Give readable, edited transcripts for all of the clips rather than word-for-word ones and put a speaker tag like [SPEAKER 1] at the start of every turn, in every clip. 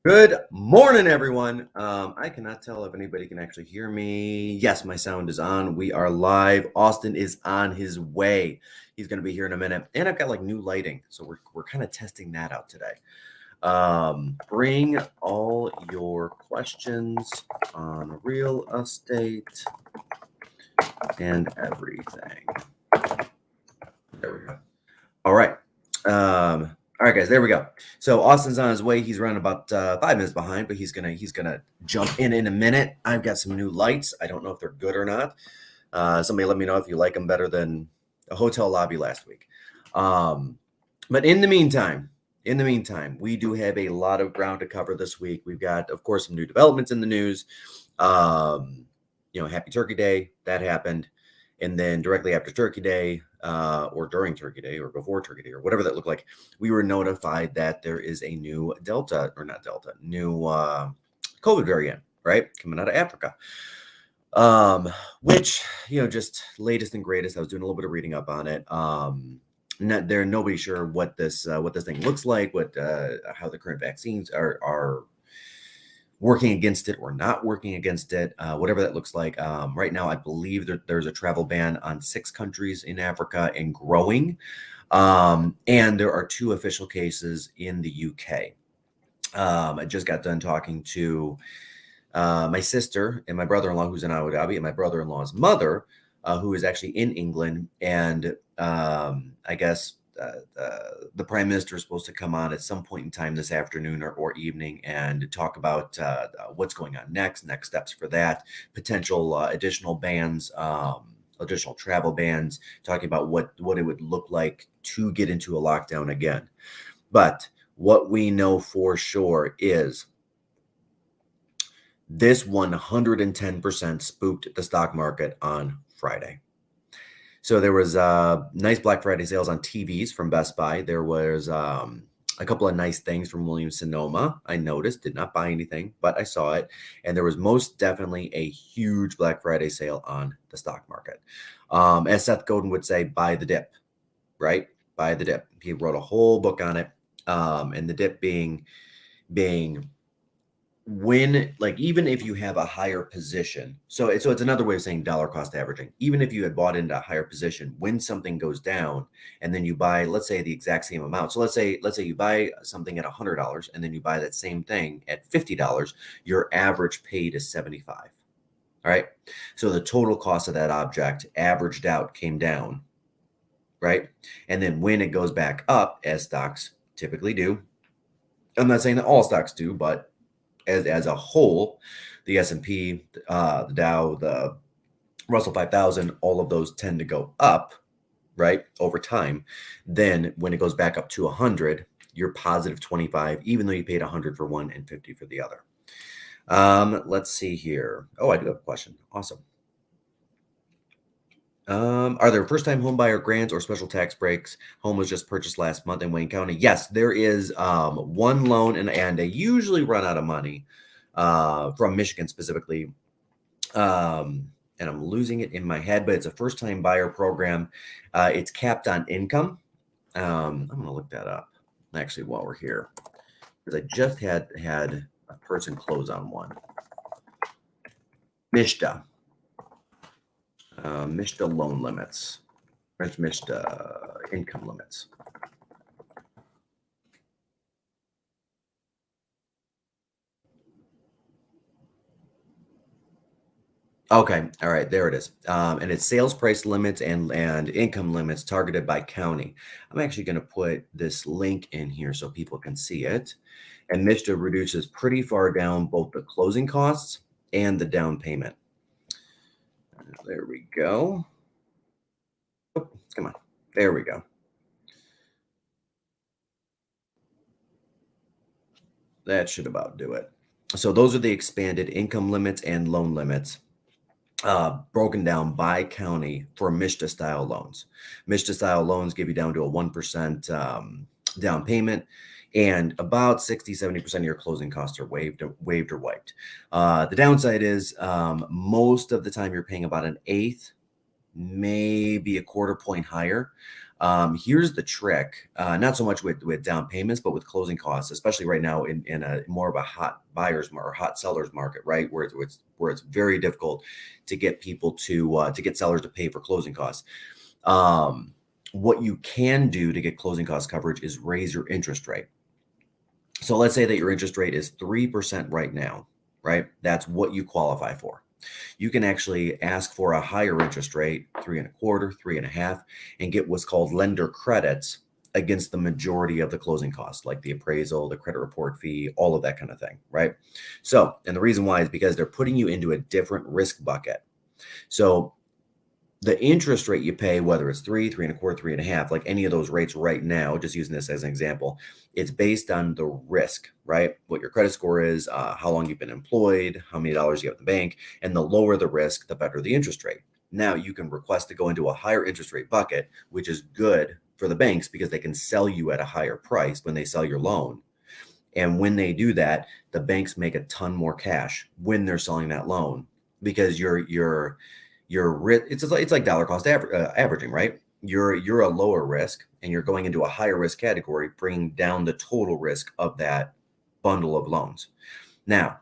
[SPEAKER 1] Good morning, everyone. I cannot tell if anybody can actually hear me. Yes, my sound is on. We are live. Austin is on his way. He's going to be here in a minute. And I've got like new lighting. So we're kind of testing that out today. Bring all your questions on real estate and everything. There we go. All right. All right, guys, there we go. So Austin's on his way. He's running about 5 minutes behind, but he's gonna jump in a minute. I've got some new lights. I don't know if they're good or not. Somebody let me know if you like them better than a hotel lobby last week. But in the meantime, we do have a lot of ground to cover this week. We've got, of course, some new developments in the news. Happy Turkey Day, that happened. And then directly after Turkey Day, or during Turkey Day, or before Turkey Day, or whatever that looked like, we were notified that there is a new new COVID variant, right, coming out of Africa. Which, just latest and greatest. I was doing a little bit of reading up on it. Nobody's sure what this thing looks like, how the current vaccines are working against it or not working against it, whatever that looks like. Right now, I believe that there's a travel ban on 6 countries in Africa and growing. And there are 2 official cases in the UK. I just got done talking to my sister and my brother-in-law, who's in Abu Dhabi, and my brother-in-law's mother, who is actually in England. And I guess the prime minister is supposed to come on at some point in time this afternoon or evening and talk about what's going on next steps for that, potential additional bans, additional travel bans, talking about what it would look like to get into a lockdown again. But what we know for sure is this 110% spooked the stock market on Friday. So there was nice Black Friday sales on TVs from Best Buy. There was a couple of nice things from Williams-Sonoma. I noticed, did not buy anything, but I saw it. And there was most definitely a huge Black Friday sale on the stock market. As Seth Godin would say, buy the dip, right? Buy the dip. He wrote a whole book on it. And the dip being when, like, even if you have a higher position, so it's another way of saying dollar cost averaging. Even if you had bought into a higher position, when something goes down and then you buy, let's say, the exact same amount. So let's say you buy something at $100 and then you buy that same thing at $50, your average paid is $75. All right. So the total cost of that object averaged out came down, right? And then when it goes back up, as stocks typically do, I'm not saying that all stocks do, but as a whole, the S&P, the Dow, the Russell 5000, all of those tend to go up, right, over time. Then when it goes back up to 100, you're positive 25, even though you paid 100 for one and 50 for the other. Let's see here. Oh, I do have a question. Awesome. Are there first-time home buyer grants or special tax breaks? Home was just purchased last month in Wayne County. Yes, there is one loan, and they usually run out of money from Michigan specifically. And I'm losing it in my head, but it's a first-time buyer program. It's capped on income. I'm going to look that up actually while we're here, because I just had a person close on one. Mishta. Mishta loan limits. Mishta income limits. Okay, all right, there it is. And it's sales price limits and income limits targeted by county. I'm actually going to put this link in here so people can see it. And Mishta reduces pretty far down both the closing costs and the down payment. There we go. Oh, come on. There we go. That should about do it. So those are the expanded income limits and loan limits, broken down by county for Mishta style loans. Mishta style loans give you down to a 1% down payment, and about 60-70% of your closing costs are waived or wiped. The downside is most of the time you're paying about an eighth, maybe a quarter point higher. Here's the trick, not so much with down payments, but with closing costs, especially right now in a more of a hot buyer's or hot seller's market, right? Where it's very difficult to get people to get sellers to pay for closing costs. What you can do to get closing cost coverage is raise your interest rate. So let's say that your interest rate is 3% right now, right? That's what you qualify for. You can actually ask for a higher interest rate, 3.25, 3.5, and get what's called lender credits against the majority of the closing costs, like the appraisal, the credit report fee, all of that kind of thing, right? So, and the reason why is because they're putting you into a different risk bucket. So the interest rate you pay, whether it's 3.25, 3.5, like any of those rates right now, just using this as an example, it's based on the risk, right? What your credit score is, how long you've been employed, how many dollars you have in the bank, and the lower the risk, the better the interest rate. Now you can request to go into a higher interest rate bucket, which is good for the banks because they can sell you at a higher price when they sell your loan. And when they do that, the banks make a ton more cash when they're selling that loan because it's like dollar cost averaging, right? You're a lower risk and you're going into a higher risk category, bringing down the total risk of that bundle of loans. Now,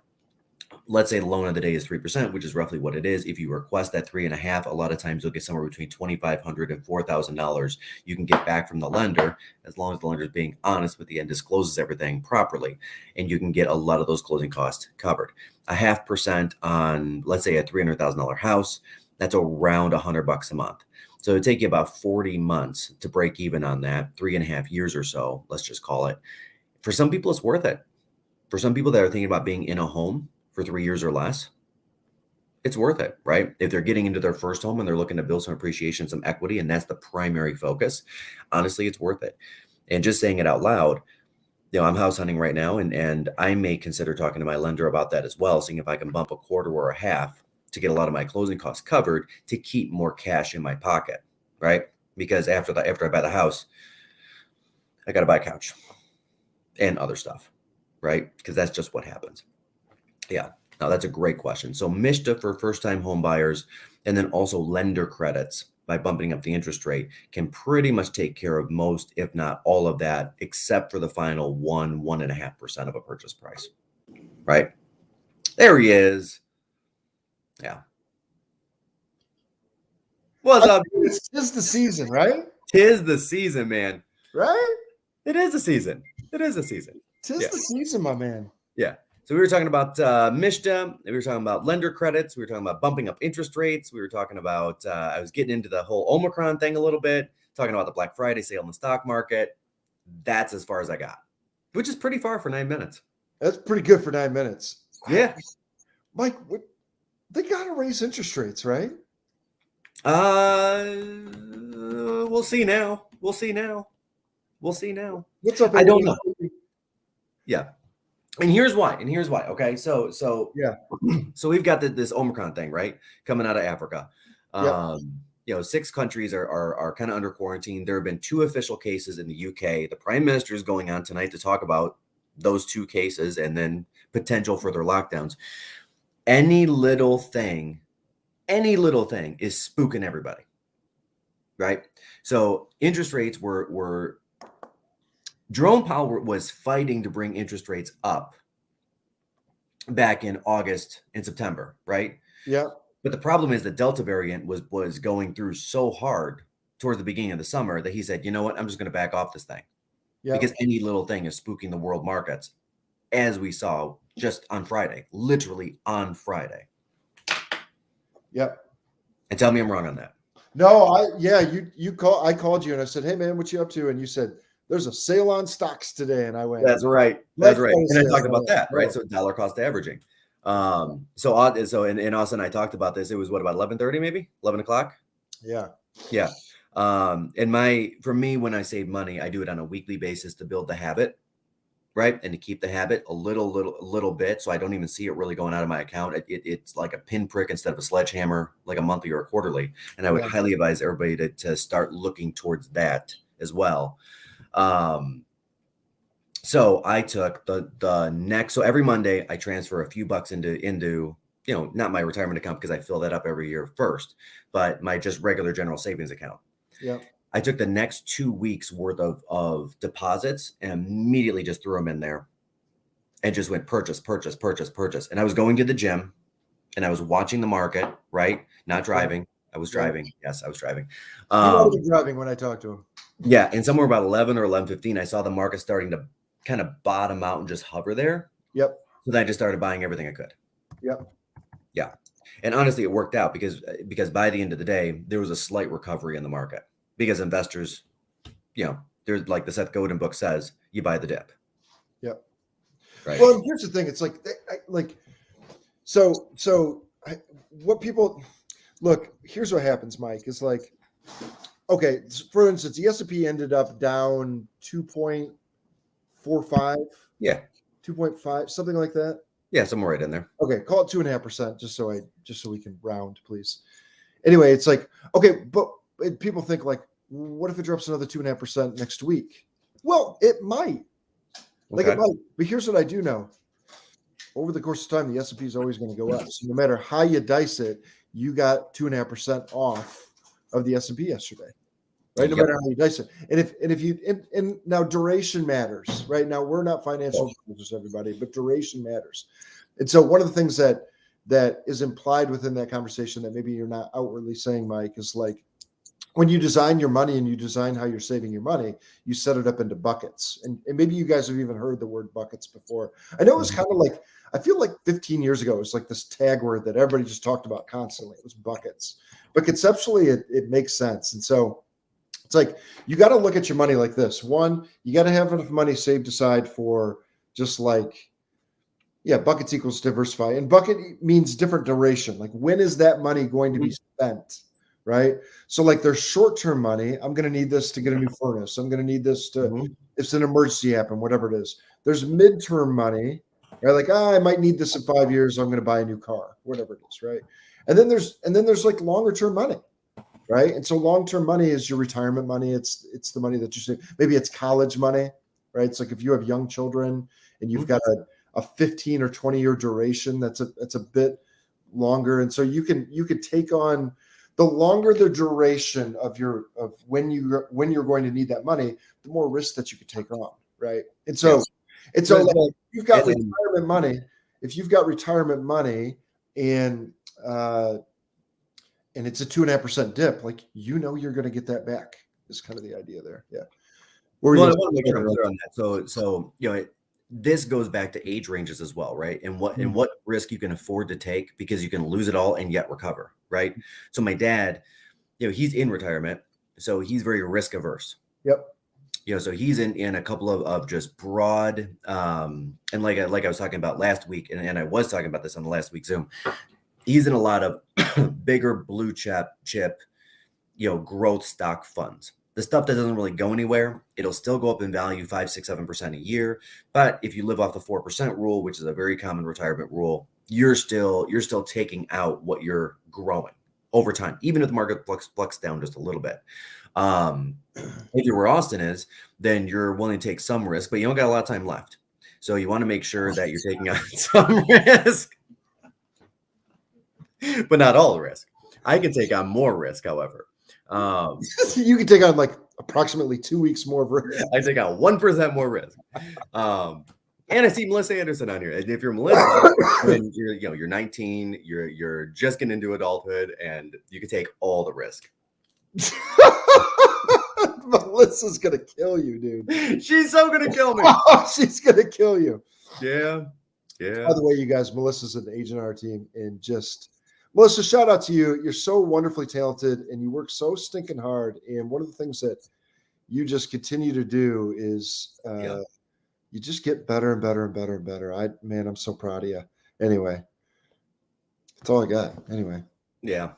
[SPEAKER 1] let's say the loan of the day is 3%, which is roughly what it is. If you request that 3.5, a lot of times you'll get somewhere between $2,500 and $4,000 you can get back from the lender, as long as the lender is being honest with you and discloses everything properly. And you can get a lot of those closing costs covered. 0.5% on, let's say, a $300,000 house, that's around $100 a month. So it'd take you about 40 months to break even on that, 3.5 years or so, let's just call it. For some people, it's worth it. For some people that are thinking about being in a home for 3 years or less, it's worth it, right? If they're getting into their first home and they're looking to build some appreciation, some equity, and that's the primary focus, honestly, it's worth it. And just saying it out loud, I'm house hunting right now, and I may consider talking to my lender about that as well, seeing if I can bump a quarter or a half to get a lot of my closing costs covered to keep more cash in my pocket, right? Because after I buy the house, I got to buy a couch and other stuff, right? Because that's just what happens. Yeah. Now that's a great question. So MISTA for first-time home buyers, and then also lender credits by bumping up the interest rate can pretty much take care of most, if not all of that, except for the final 1.5% of a purchase price, right? There he is. Yeah. What's up?
[SPEAKER 2] It's just the season, right?
[SPEAKER 1] Tis the season, man.
[SPEAKER 2] Right?
[SPEAKER 1] It is a season. It is a season.
[SPEAKER 2] Tis the season, my man.
[SPEAKER 1] Yeah. So we were talking about MISTA. We were talking about lender credits. We were talking about bumping up interest rates. We were talking about, I was getting into the whole Omicron thing a little bit, talking about the Black Friday sale in the stock market. That's as far as I got, which is pretty far for 9 minutes.
[SPEAKER 2] That's pretty good for 9 minutes.
[SPEAKER 1] Yeah.
[SPEAKER 2] Mike, they got to raise interest rates, right?
[SPEAKER 1] We'll see now. What's up? I don't know. Yeah. And here's why. Okay. So
[SPEAKER 2] yeah.
[SPEAKER 1] So we've got this Omicron thing, right? Coming out of Africa. 6 countries are kind of under quarantine. There have been 2 official cases in the UK. The Prime Minister is going on tonight to talk about those 2 cases and then potential further lockdowns. Any little thing is spooking everybody, right? So interest rates were Jerome Powell was fighting to bring interest rates up back in August and September, right?
[SPEAKER 2] Yeah.
[SPEAKER 1] But the problem is the Delta variant was going through so hard towards the beginning of the summer that he said, you know what, I'm just going to back off this thing. Yeah. Because any little thing is spooking the world markets, as we saw just on Friday, literally on Friday.
[SPEAKER 2] Yep.
[SPEAKER 1] And tell me I'm wrong on that.
[SPEAKER 2] No, I called you and I said, hey man, what you up to? And you said, there's a sale on stocks today. And I went,
[SPEAKER 1] that's right. And I talked about that, right? So dollar cost averaging. So in Austin, I talked about this. It was about 11:30, maybe 11 o'clock.
[SPEAKER 2] Yeah.
[SPEAKER 1] Yeah. For me, when I save money, I do it on a weekly basis to build the habit, right? And to keep the habit a little bit. So I don't even see it really going out of my account. It's like a pinprick instead of a sledgehammer, like a monthly or a quarterly. And I would highly advise everybody to start looking towards that as well. So I took the next, so every Monday I transfer a few bucks into, not my retirement account because I fill that up every year first, but my just regular general savings account.
[SPEAKER 2] Yeah.
[SPEAKER 1] I took the next 2 weeks worth of deposits and immediately just threw them in there and just went purchase, purchase, purchase, purchase. And I was going to the gym and I was watching the market, right? Not driving. I was driving. Yes, I was driving.
[SPEAKER 2] He might have been driving when I talked to him.
[SPEAKER 1] Yeah. And somewhere about 11 or 11:15, I saw the market starting to kind of bottom out and just hover there.
[SPEAKER 2] Yep.
[SPEAKER 1] So then I just started buying everything I could.
[SPEAKER 2] Yep.
[SPEAKER 1] Yeah. And honestly, it worked out because by the end of the day, there was a slight recovery in the market because investors, there's like the Seth Godin book says, you buy the dip.
[SPEAKER 2] Yep.
[SPEAKER 1] Right.
[SPEAKER 2] Well, here's the thing. It's what people look, here's what happens, Mike, is like, okay, for instance, the S&P ended up down 2.45.
[SPEAKER 1] Yeah.
[SPEAKER 2] 2.5, something like that.
[SPEAKER 1] Yeah, somewhere right in there.
[SPEAKER 2] Okay, call it 2.5%, just so we can round, please. Anyway, it's like, okay, but people think like, what if it drops another 2.5% next week? Well, it might. Like it might. But here's what I do know. Over the course of time, the S&P is always going to go up. So no matter how you dice it, you got 2.5% off of the S&P yesterday. Right? No matter how you dice it. And now duration matters, right? Now we're not financial advisors, everybody, but duration matters. And so one of the things that is implied within that conversation that maybe you're not outwardly saying, Mike, is like when you design your money and you design how you're saving your money, you set it up into buckets. And maybe you guys have even heard the word buckets before. I know it was kind of like, I feel like 15 years ago, it was like this tag word that everybody just talked about constantly. It was buckets. But conceptually, it makes sense. And so it's like, you got to look at your money like this. One, you got to have enough money saved aside for just like, buckets equals diversify. And bucket means different duration. Like when is that money going to be spent, right? So like there's short-term money. I'm going to need this to get a new furnace. I'm going to need this to, if an emergency happen, whatever it is. There's midterm money, right? Like, I might need this in 5 years. I'm going to buy a new car, whatever it is, right? And then there's like longer-term money. Right. And so long-term money is your retirement money. It's the money that you save. Maybe it's college money, right? It's like if you have young children and you've got a 15 or 20-year duration, that's a bit longer. And so you can take on the longer the duration of when you're going to need that money, the more risk that you could take on. Right. And so like, you've got retirement money. If you've got retirement money and it's a 2.5% dip, like, you're going to get that back is kind of the idea there. Yeah.
[SPEAKER 1] Well, I want to make sure I'm clear on that. So this goes back to age ranges as well, right? And what risk you can afford to take because you can lose it all and yet recover, right? So my dad, he's in retirement, so he's very risk averse.
[SPEAKER 2] Yep.
[SPEAKER 1] So he's in a couple of just broad, and like I was talking about last week, and I was talking about this on the last week's Zoom. He's in a lot of bigger blue chip, growth stock funds. The stuff that doesn't really go anywhere, it'll still go up in value 5, 6, 7% a year. But if you live off the 4% rule, which is a very common retirement rule, you're still taking out what you're growing over time, even if the market flux down just a little bit. If you're where Austin is, then you're willing to take some risk, but you don't got a lot of time left. So you want to make sure that you're taking on some risk. But not all the risk. I can take on more risk, however.
[SPEAKER 2] You can take on like approximately 2 weeks more of risk.
[SPEAKER 1] I take on 1% more risk. And I see Melissa Anderson on here. And if you're Melissa, then you're 19, you're just getting into adulthood, and you can take all the risk.
[SPEAKER 2] Melissa's gonna kill you, dude.
[SPEAKER 1] She's so gonna kill me.
[SPEAKER 2] She's gonna kill you.
[SPEAKER 1] Yeah.
[SPEAKER 2] By the way, you guys, Melissa's an agent on our team, and Melissa, shout out to you. You're so wonderfully talented and you work so stinking hard. And one of the things that you just continue to do is you just get better and better and better and better. I'm so proud of you. Anyway, that's all I got. Anyway.
[SPEAKER 1] Yeah.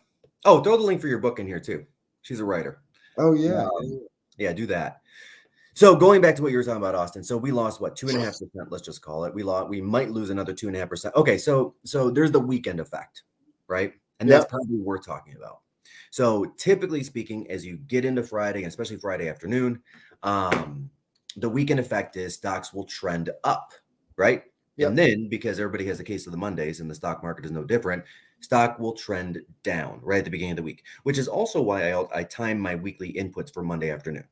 [SPEAKER 1] Oh, throw the link for your book in here too. She's a writer.
[SPEAKER 2] Oh, yeah.
[SPEAKER 1] Yeah, do that. So going back to what you were talking about, Austin. So we lost 2.5%, let's just call it. We might lose another 2.5%. Okay, so there's the weekend effect. Right. And that's probably what we're talking about. So typically speaking, as you get into Friday, and especially Friday afternoon, the weekend effect is stocks will trend up. Right. Yep. And then because everybody has a case of the Mondays and the stock market is no different, stock will trend down right at the beginning of the week, which is also why I time my weekly inputs for Monday afternoon,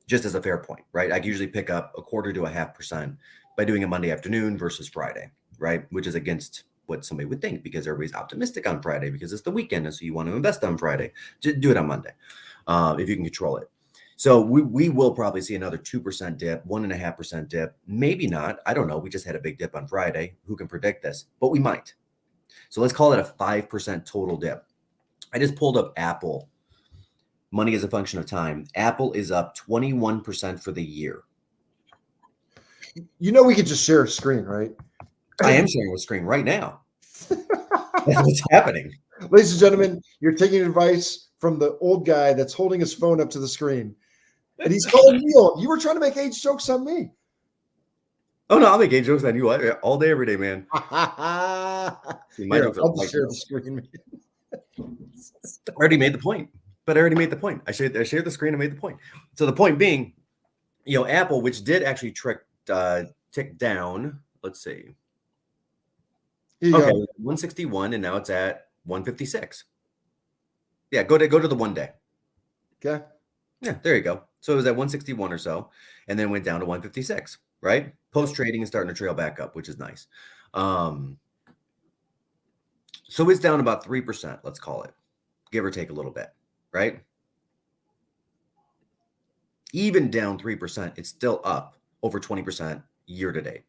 [SPEAKER 1] just as a fair point, right? I can usually pick up 1/4 to 0.5% by doing a Monday afternoon versus Friday, right? Which is against what somebody would think because everybody's optimistic on Friday because it's the weekend. And so you want to invest on Friday. Just do it on Monday if you can control it. So we will probably see another 2% dip, 1.5% dip. Maybe not. I don't know. We just had a big dip on Friday. Who can predict this? But we might. So let's call it a 5% total dip. I just pulled up Apple. Money is a function of time. Apple is up 21% for the year.
[SPEAKER 2] You know, we could just share a screen, right?
[SPEAKER 1] I am sharing a screen right now. That's what's happening.
[SPEAKER 2] Ladies and gentlemen, you're taking advice from the old guy that's holding his phone up to the screen. And he's calling me old. You were trying to make age jokes on me.
[SPEAKER 1] Oh, no, I'll make age jokes on you all day, every day, man. See, my
[SPEAKER 2] Here,
[SPEAKER 1] jokes are
[SPEAKER 2] I'll
[SPEAKER 1] like
[SPEAKER 2] just share the screen.
[SPEAKER 1] I already made the point. But I already made the point. I shared the screen and made the point. So the point being, Apple, which did actually tick down. Let's see. Okay, 161, and now it's at 156. Yeah, go to the 1 day.
[SPEAKER 2] Okay.
[SPEAKER 1] Yeah, there you go. So it was at 161 or so, and then went down to 156, right? Post trading and starting to trail back up, which is nice. So it's down about 3%, let's call it, give or take a little bit, right? Even down 3%, it's still up over 20% year to date.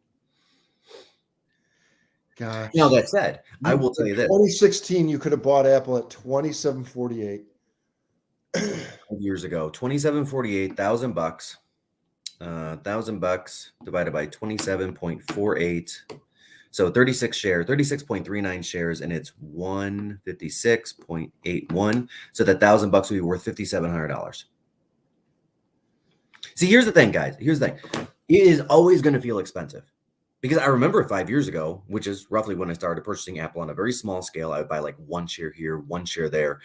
[SPEAKER 2] Gosh.
[SPEAKER 1] Now that said, I will tell you this:
[SPEAKER 2] 2016, you could have bought Apple at $27.48.
[SPEAKER 1] years ago, 27.48, $1,000. $1,000 divided by 27.48. So 36.39 shares, and it's 156.81. So that $1,000 would be worth $5,700. See, here's the thing, guys. Here's the thing. It is always going to feel expensive. Because I remember 5 years ago, which is roughly when I started purchasing Apple on a very small scale, I would buy like 1 share here, 1 share there.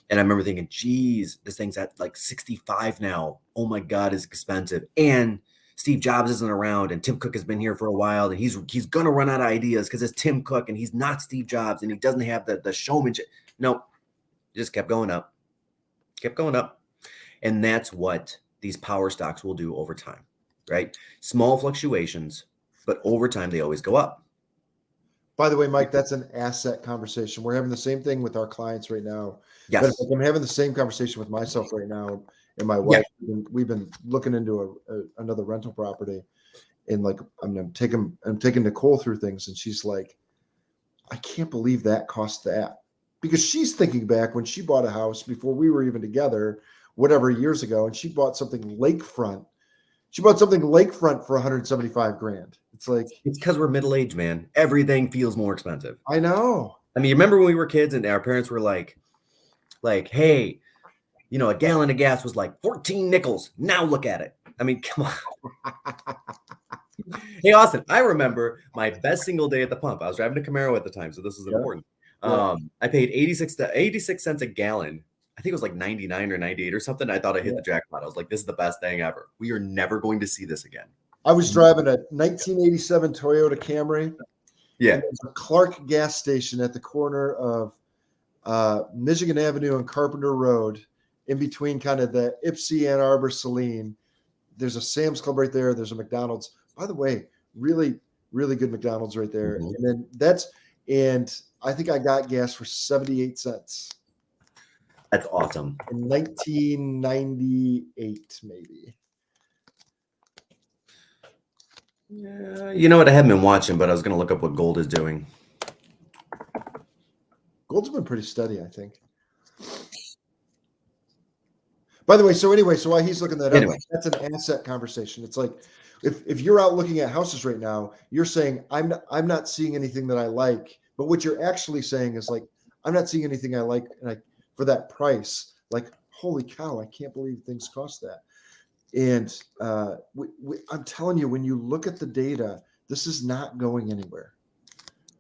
[SPEAKER 1] And I remember thinking, geez, this thing's at like 65 now. Oh my God, it's expensive. And Steve Jobs isn't around, and Tim Cook has been here for a while, and he's going to run out of ideas because it's Tim Cook and he's not Steve Jobs and he doesn't have the showmanship. Nope. It just kept going up. And that's what these power stocks will do over time, right? Small fluctuations, but over time, they always go up.
[SPEAKER 2] By the way, Mike, that's an asset conversation. We're having the same thing with our clients right now.
[SPEAKER 1] Yes.
[SPEAKER 2] But I'm having the same conversation with myself right now and my wife. Yeah. We've been looking into another rental property, and like I'm taking Nicole through things, and she's like, I can't believe that cost that, because she's thinking back when she bought a house before we were even together, whatever years ago, and she bought something lakefront. She bought something lakefront for $175,000. It's like,
[SPEAKER 1] it's because we're middle-aged, man. Everything feels more expensive.
[SPEAKER 2] I know.
[SPEAKER 1] I mean, you remember when we were kids and our parents were like, hey, a gallon of gas was like 14 nickels. Now look at it. I mean, come on. Hey, Austin, I remember my best single day at the pump. I was driving a Camaro at the time, so this is important. I paid 86 cents a gallon. I think it was like 99 or 98 or something. I thought I hit the jackpot. I was like, this is the best thing ever. We are never going to see this again.
[SPEAKER 2] I was driving a 1987 Toyota Camry.
[SPEAKER 1] Yeah.
[SPEAKER 2] There's a Clark gas station at the corner of Michigan Avenue and Carpenter Road, in between kind of the Ypsi, Ann Arbor, Saline. There's a Sam's Club right there. There's a McDonald's. By the way, really, really good McDonald's right there. Mm-hmm. And then and I think I got gas for 78 cents.
[SPEAKER 1] That's awesome.
[SPEAKER 2] In 1998, maybe.
[SPEAKER 1] Yeah, you know what? I haven't been watching, but I was going to look up what gold is doing.
[SPEAKER 2] Gold's been pretty steady, I think. By the way, so while he's looking that up, that's an asset conversation. It's like if you're out looking at houses right now, you're saying I'm not seeing anything that I like, but what you're actually saying is like, I'm not seeing anything I like, and for that price, like, holy cow, I can't believe things cost that. And I'm telling you, when you look at the data, this is not going anywhere.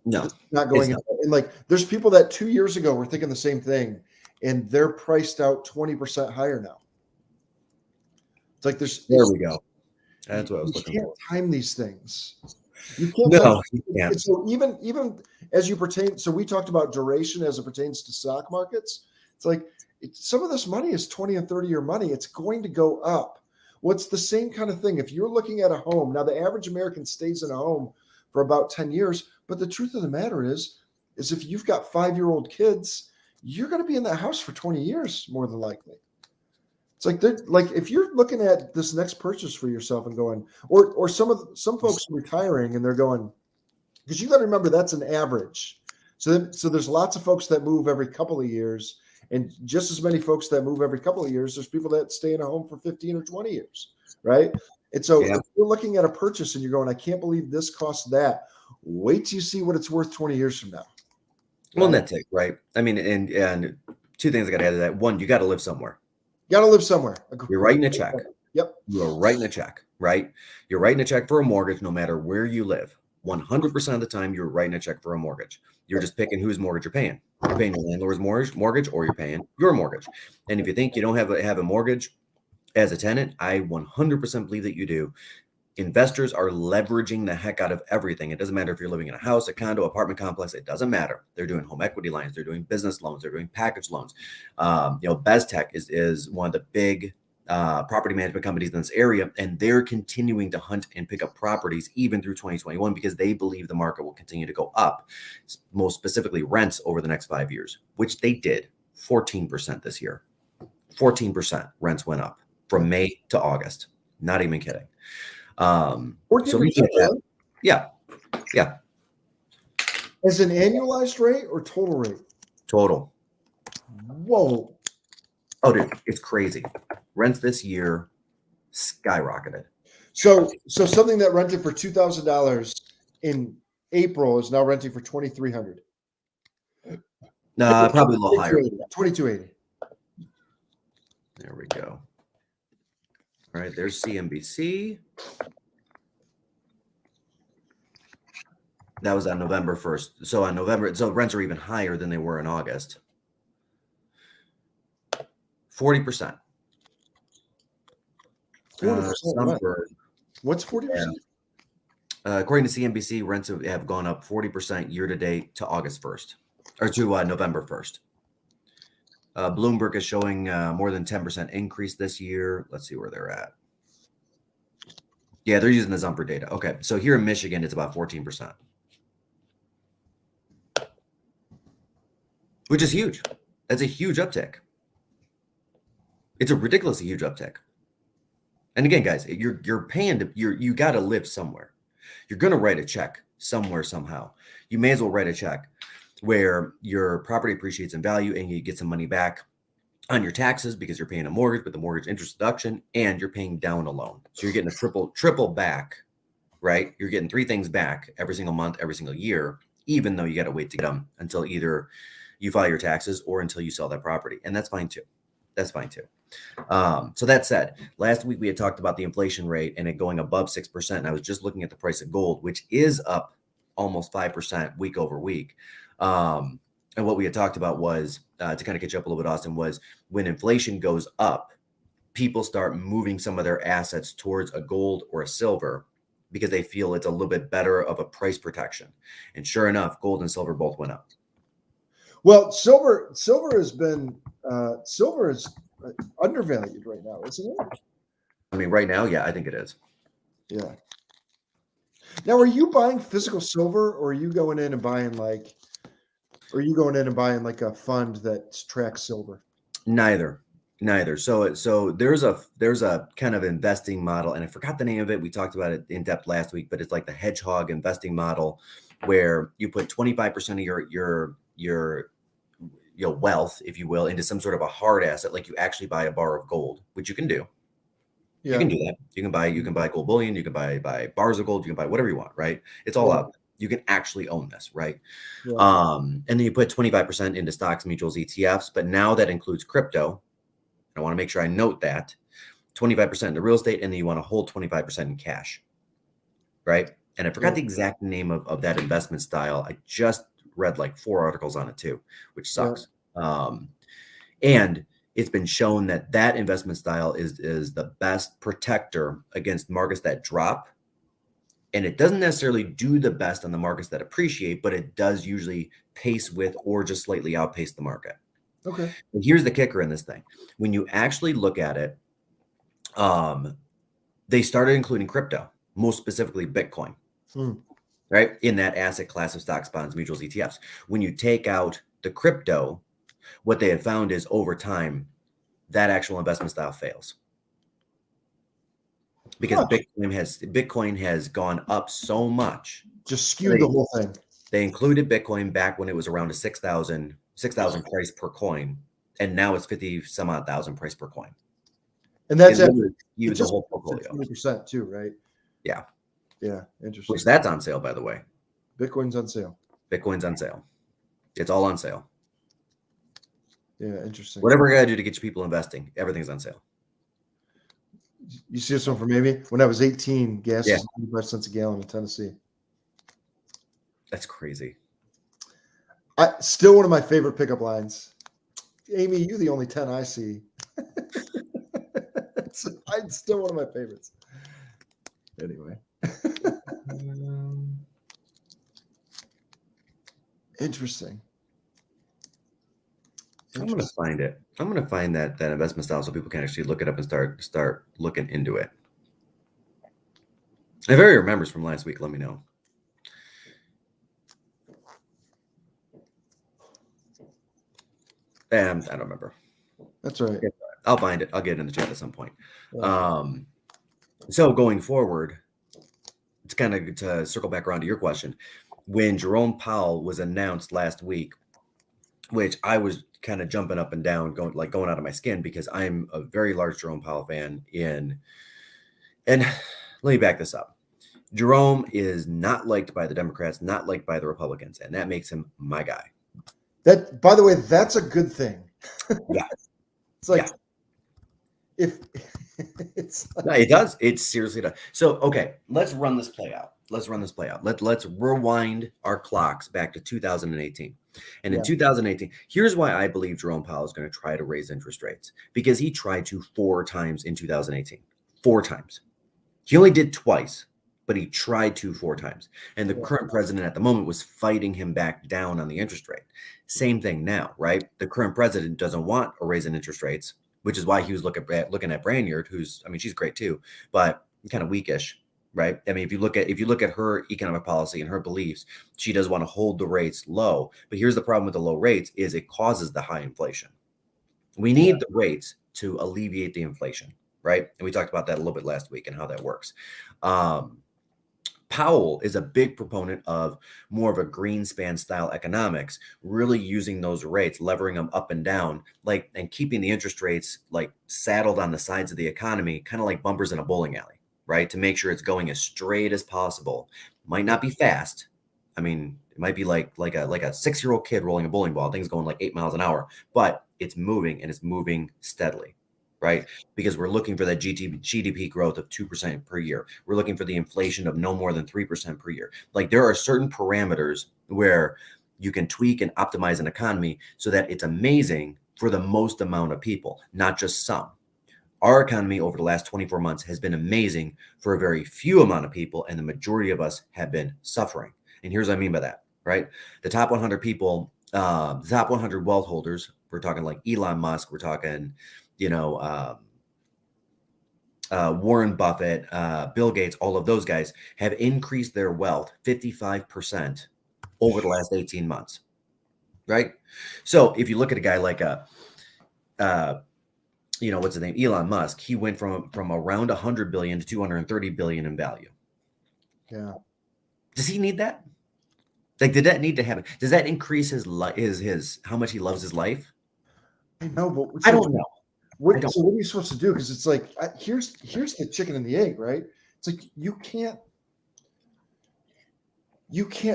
[SPEAKER 1] No,
[SPEAKER 2] it's not going anywhere. And like, there's people that 2 years ago were thinking the same thing, and they're priced out 20% higher now. It's like there we
[SPEAKER 1] go. That's what I was looking for.
[SPEAKER 2] You can't time these things. You can't touch
[SPEAKER 1] No, you
[SPEAKER 2] it.
[SPEAKER 1] can't.
[SPEAKER 2] And so even as you pertain, so we talked about duration as it pertains to stock markets. It's like some of this money is 20 and 30 year money. It's going to go up. What's the same kind of thing? If you're looking at a home, now the average American stays in a home for about 10 years, but the truth of the matter is if you've got 5-year-old kids, you're going to be in that house for 20 years more than likely. It's like if you're looking at this next purchase for yourself and going, or some folks retiring and they're going, because you got to remember that's an average. So there's lots of folks that move every couple of years, and just as many folks that move every couple of years. There's people that stay in a home for 15 or 20 years, right? And so
[SPEAKER 1] Yeah.
[SPEAKER 2] if you're looking at a purchase and you're going, I can't believe this costs that. Wait till you see what it's worth 20 years from now.
[SPEAKER 1] Well, that's it, right? I mean, and two things I got to add to that. One, you got to live somewhere.
[SPEAKER 2] Got to live somewhere.
[SPEAKER 1] You're writing a check.
[SPEAKER 2] Yep.
[SPEAKER 1] You are writing a check, right? You're writing a check for a mortgage no matter where you live. 100% of the time, you're writing a check for a mortgage. You're just picking whose mortgage you're paying. You're paying your landlord's mortgage, or you're paying your mortgage. And if you think you don't have a mortgage as a tenant, I 100% believe that you do. Investors are leveraging the heck out of everything. It doesn't matter if you're living in a house, a condo, apartment complex. It doesn't matter. They're doing home equity lines. They're doing business loans. They're doing package loans. BezTech is one of the big property management companies in this area, and they're continuing to hunt and pick up properties even through 2021 because they believe the market will continue to go up, most specifically rents over the next 5 years, which they did 14% this year. 14% rents went up from May to August. Not even kidding. So we get that. Yeah.
[SPEAKER 2] As an annualized rate or total rate?
[SPEAKER 1] Total.
[SPEAKER 2] Whoa.
[SPEAKER 1] Oh, dude, it's crazy. Rents this year skyrocketed.
[SPEAKER 2] So something that rented for $2,000 in April is now renting for $2,300.
[SPEAKER 1] Probably a little higher.
[SPEAKER 2] $2,280.
[SPEAKER 1] There we go. All right, there's CNBC. That was on November 1st. So rents are even higher than they were in August. 40%.
[SPEAKER 2] 40%. What's 40%?
[SPEAKER 1] According to CNBC, rents have gone up 40% year to date to August 1st, or to November 1st. Bloomberg is showing more than 10% increase this year. Let's see where they're at. Yeah, they're using the Zumper data. Okay, so here in Michigan, it's about 14%, which is huge. That's a huge uptick. It's a ridiculously huge uptick. And again, guys, you're paying you got to live somewhere. You're going to write a check somewhere somehow. You may as well write a check where your property appreciates in value and you get some money back on your taxes because you're paying a mortgage with the mortgage interest deduction, and you're paying down a loan. So you're getting a triple back, right? You're getting three things back every single month, every single year, even though you got to wait to get them until either you file your taxes or until you sell that property. And that's fine too. So that said, last week we had talked about the inflation rate and it going above 6%. And I was just looking at the price of gold, which is up almost 5% week over week. And what we had talked about was, to kind of catch up a little bit, Austin, was when inflation goes up, people start moving some of their assets towards a gold or a silver because they feel it's a little bit better of a price protection. And sure enough, gold and silver both went up.
[SPEAKER 2] Well, silver has been silver is undervalued right now, isn't it?
[SPEAKER 1] I mean, right now, yeah, I think it is.
[SPEAKER 2] Yeah. Now, are you buying physical silver, or are you going in and buying like a fund that tracks silver?
[SPEAKER 1] Neither. So there's a kind of investing model, and I forgot the name of it. We talked about it in depth last week, but it's like the hedgehog investing model, where you put 25% of your wealth, if you will, into some sort of a hard asset, like you actually buy a bar of gold, which you can do. Yeah. You can do that. You can buy gold bullion. You can buy bars of gold. You can buy whatever you want, right? It's all out. You can actually own this, right? Yeah. And then you put 25% into stocks, mutuals, ETFs. But now that includes crypto. I want to make sure I note that 25% into real estate, and then you want to hold 25% in cash, right? And I forgot the exact name of that investment style. I just read like 4 articles on it too, which sucks. Yeah. And it's been shown that investment style is the best protector against markets that drop And it doesn't necessarily do the best on the markets that appreciate, but it does usually pace with or just slightly outpace the market.
[SPEAKER 2] Okay.
[SPEAKER 1] And here's the kicker in this thing. When you actually look at it, they started including crypto, most specifically Bitcoin, right? In that asset class of stocks, bonds, mutuals, ETFs. When you take out the crypto, what they have found is over time, that actual investment style fails. Because Bitcoin has gone up so much.
[SPEAKER 2] Just skewed the whole thing.
[SPEAKER 1] They included Bitcoin back when it was around a 6,000 price per coin, and now it's 50 some odd thousand price per coin.
[SPEAKER 2] And that's
[SPEAKER 1] use the whole portfolio.
[SPEAKER 2] 20% too, right?
[SPEAKER 1] Yeah.
[SPEAKER 2] Yeah. Interesting.
[SPEAKER 1] Which that's on sale, by the way.
[SPEAKER 2] Bitcoin's on sale.
[SPEAKER 1] Bitcoin's on sale. It's all on sale.
[SPEAKER 2] Yeah, interesting.
[SPEAKER 1] Whatever you gotta do to get your people investing, everything's on sale.
[SPEAKER 2] You see this one from Amy? When I was 18, gas was 95 cents a gallon in Tennessee.
[SPEAKER 1] That's crazy.
[SPEAKER 2] Still one of my favorite pickup lines. Amy, you're the only 10 I see. It's still one of my favorites. Anyway. Interesting.
[SPEAKER 1] I'm going to find it. I'm going to find that investment style so people can actually look it up and start looking into it. If anybody remembers from last week, let me know. I don't remember.
[SPEAKER 2] That's right.
[SPEAKER 1] I'll find it. I'll get it in the chat at some point.
[SPEAKER 2] Yeah.
[SPEAKER 1] So going forward, it's kind of to circle back around to your question. When Jerome Powell was announced last week, which I was kind of jumping up and down, going out of my skin because I'm a very large Jerome Powell fan. And let me back this up. Jerome is not liked by the Democrats, not liked by the Republicans, and that makes him my guy.
[SPEAKER 2] That, by the way, that's a good thing.
[SPEAKER 1] Yeah.
[SPEAKER 2] It's like if it's like,
[SPEAKER 1] no, it does. It seriously does. So, okay, let's run this play out. Let's rewind our clocks back to 2018. And in 2018, here's why I believe Jerome Powell is going to try to raise interest rates, because he tried to 4 times in 2018. 4 times. He only did twice, but he tried to 4 times. And the current president at the moment was fighting him back down on the interest rate. Same thing now, right? The current president doesn't want a raise in interest rates, which is why he was looking at Brainerd, who's, I mean, she's great too, but kind of weakish, right? I mean, if you look at her economic policy and her beliefs, she does want to hold the rates low. But here's the problem with the low rates is it causes the high inflation. We need the rates to alleviate the inflation, right? And we talked about that a little bit last week and how that works. Powell is a big proponent of more of a Greenspan style economics, really using those rates, levering them up and down, and keeping the interest rates saddled on the sides of the economy, kind of like bumpers in a bowling alley, right? To make sure it's going as straight as possible. Might not be fast. I mean, it might be like a 6-year-old kid rolling a bowling ball. Things going like 8 miles an hour, but it's moving, and it's moving steadily. Right? Because we're looking for that GDP growth of 2% per year. We're looking for the inflation of no more than 3% per year. There are certain parameters where you can tweak and optimize an economy so that it's amazing for the most amount of people, not just some. Our economy over the last 24 months has been amazing for a very few amount of people, and the majority of us have been suffering. And here's what I mean by that, right? The top 100 people, the top 100 wealth holders, we're talking like Elon Musk, we're talking Warren Buffett, Bill Gates, all of those guys have increased their wealth 55% over the last 18 months, right? So if you look at a guy like what's his name, Elon Musk, he went from around 100 billion to 230 billion in value.
[SPEAKER 2] Yeah.
[SPEAKER 1] Does he need that? Did that need to happen? Does that increase his how much he loves his life?
[SPEAKER 2] I know, but
[SPEAKER 1] I don't know.
[SPEAKER 2] So what are you supposed to do? Because it's like, here's the chicken and the egg, right? It's like you can't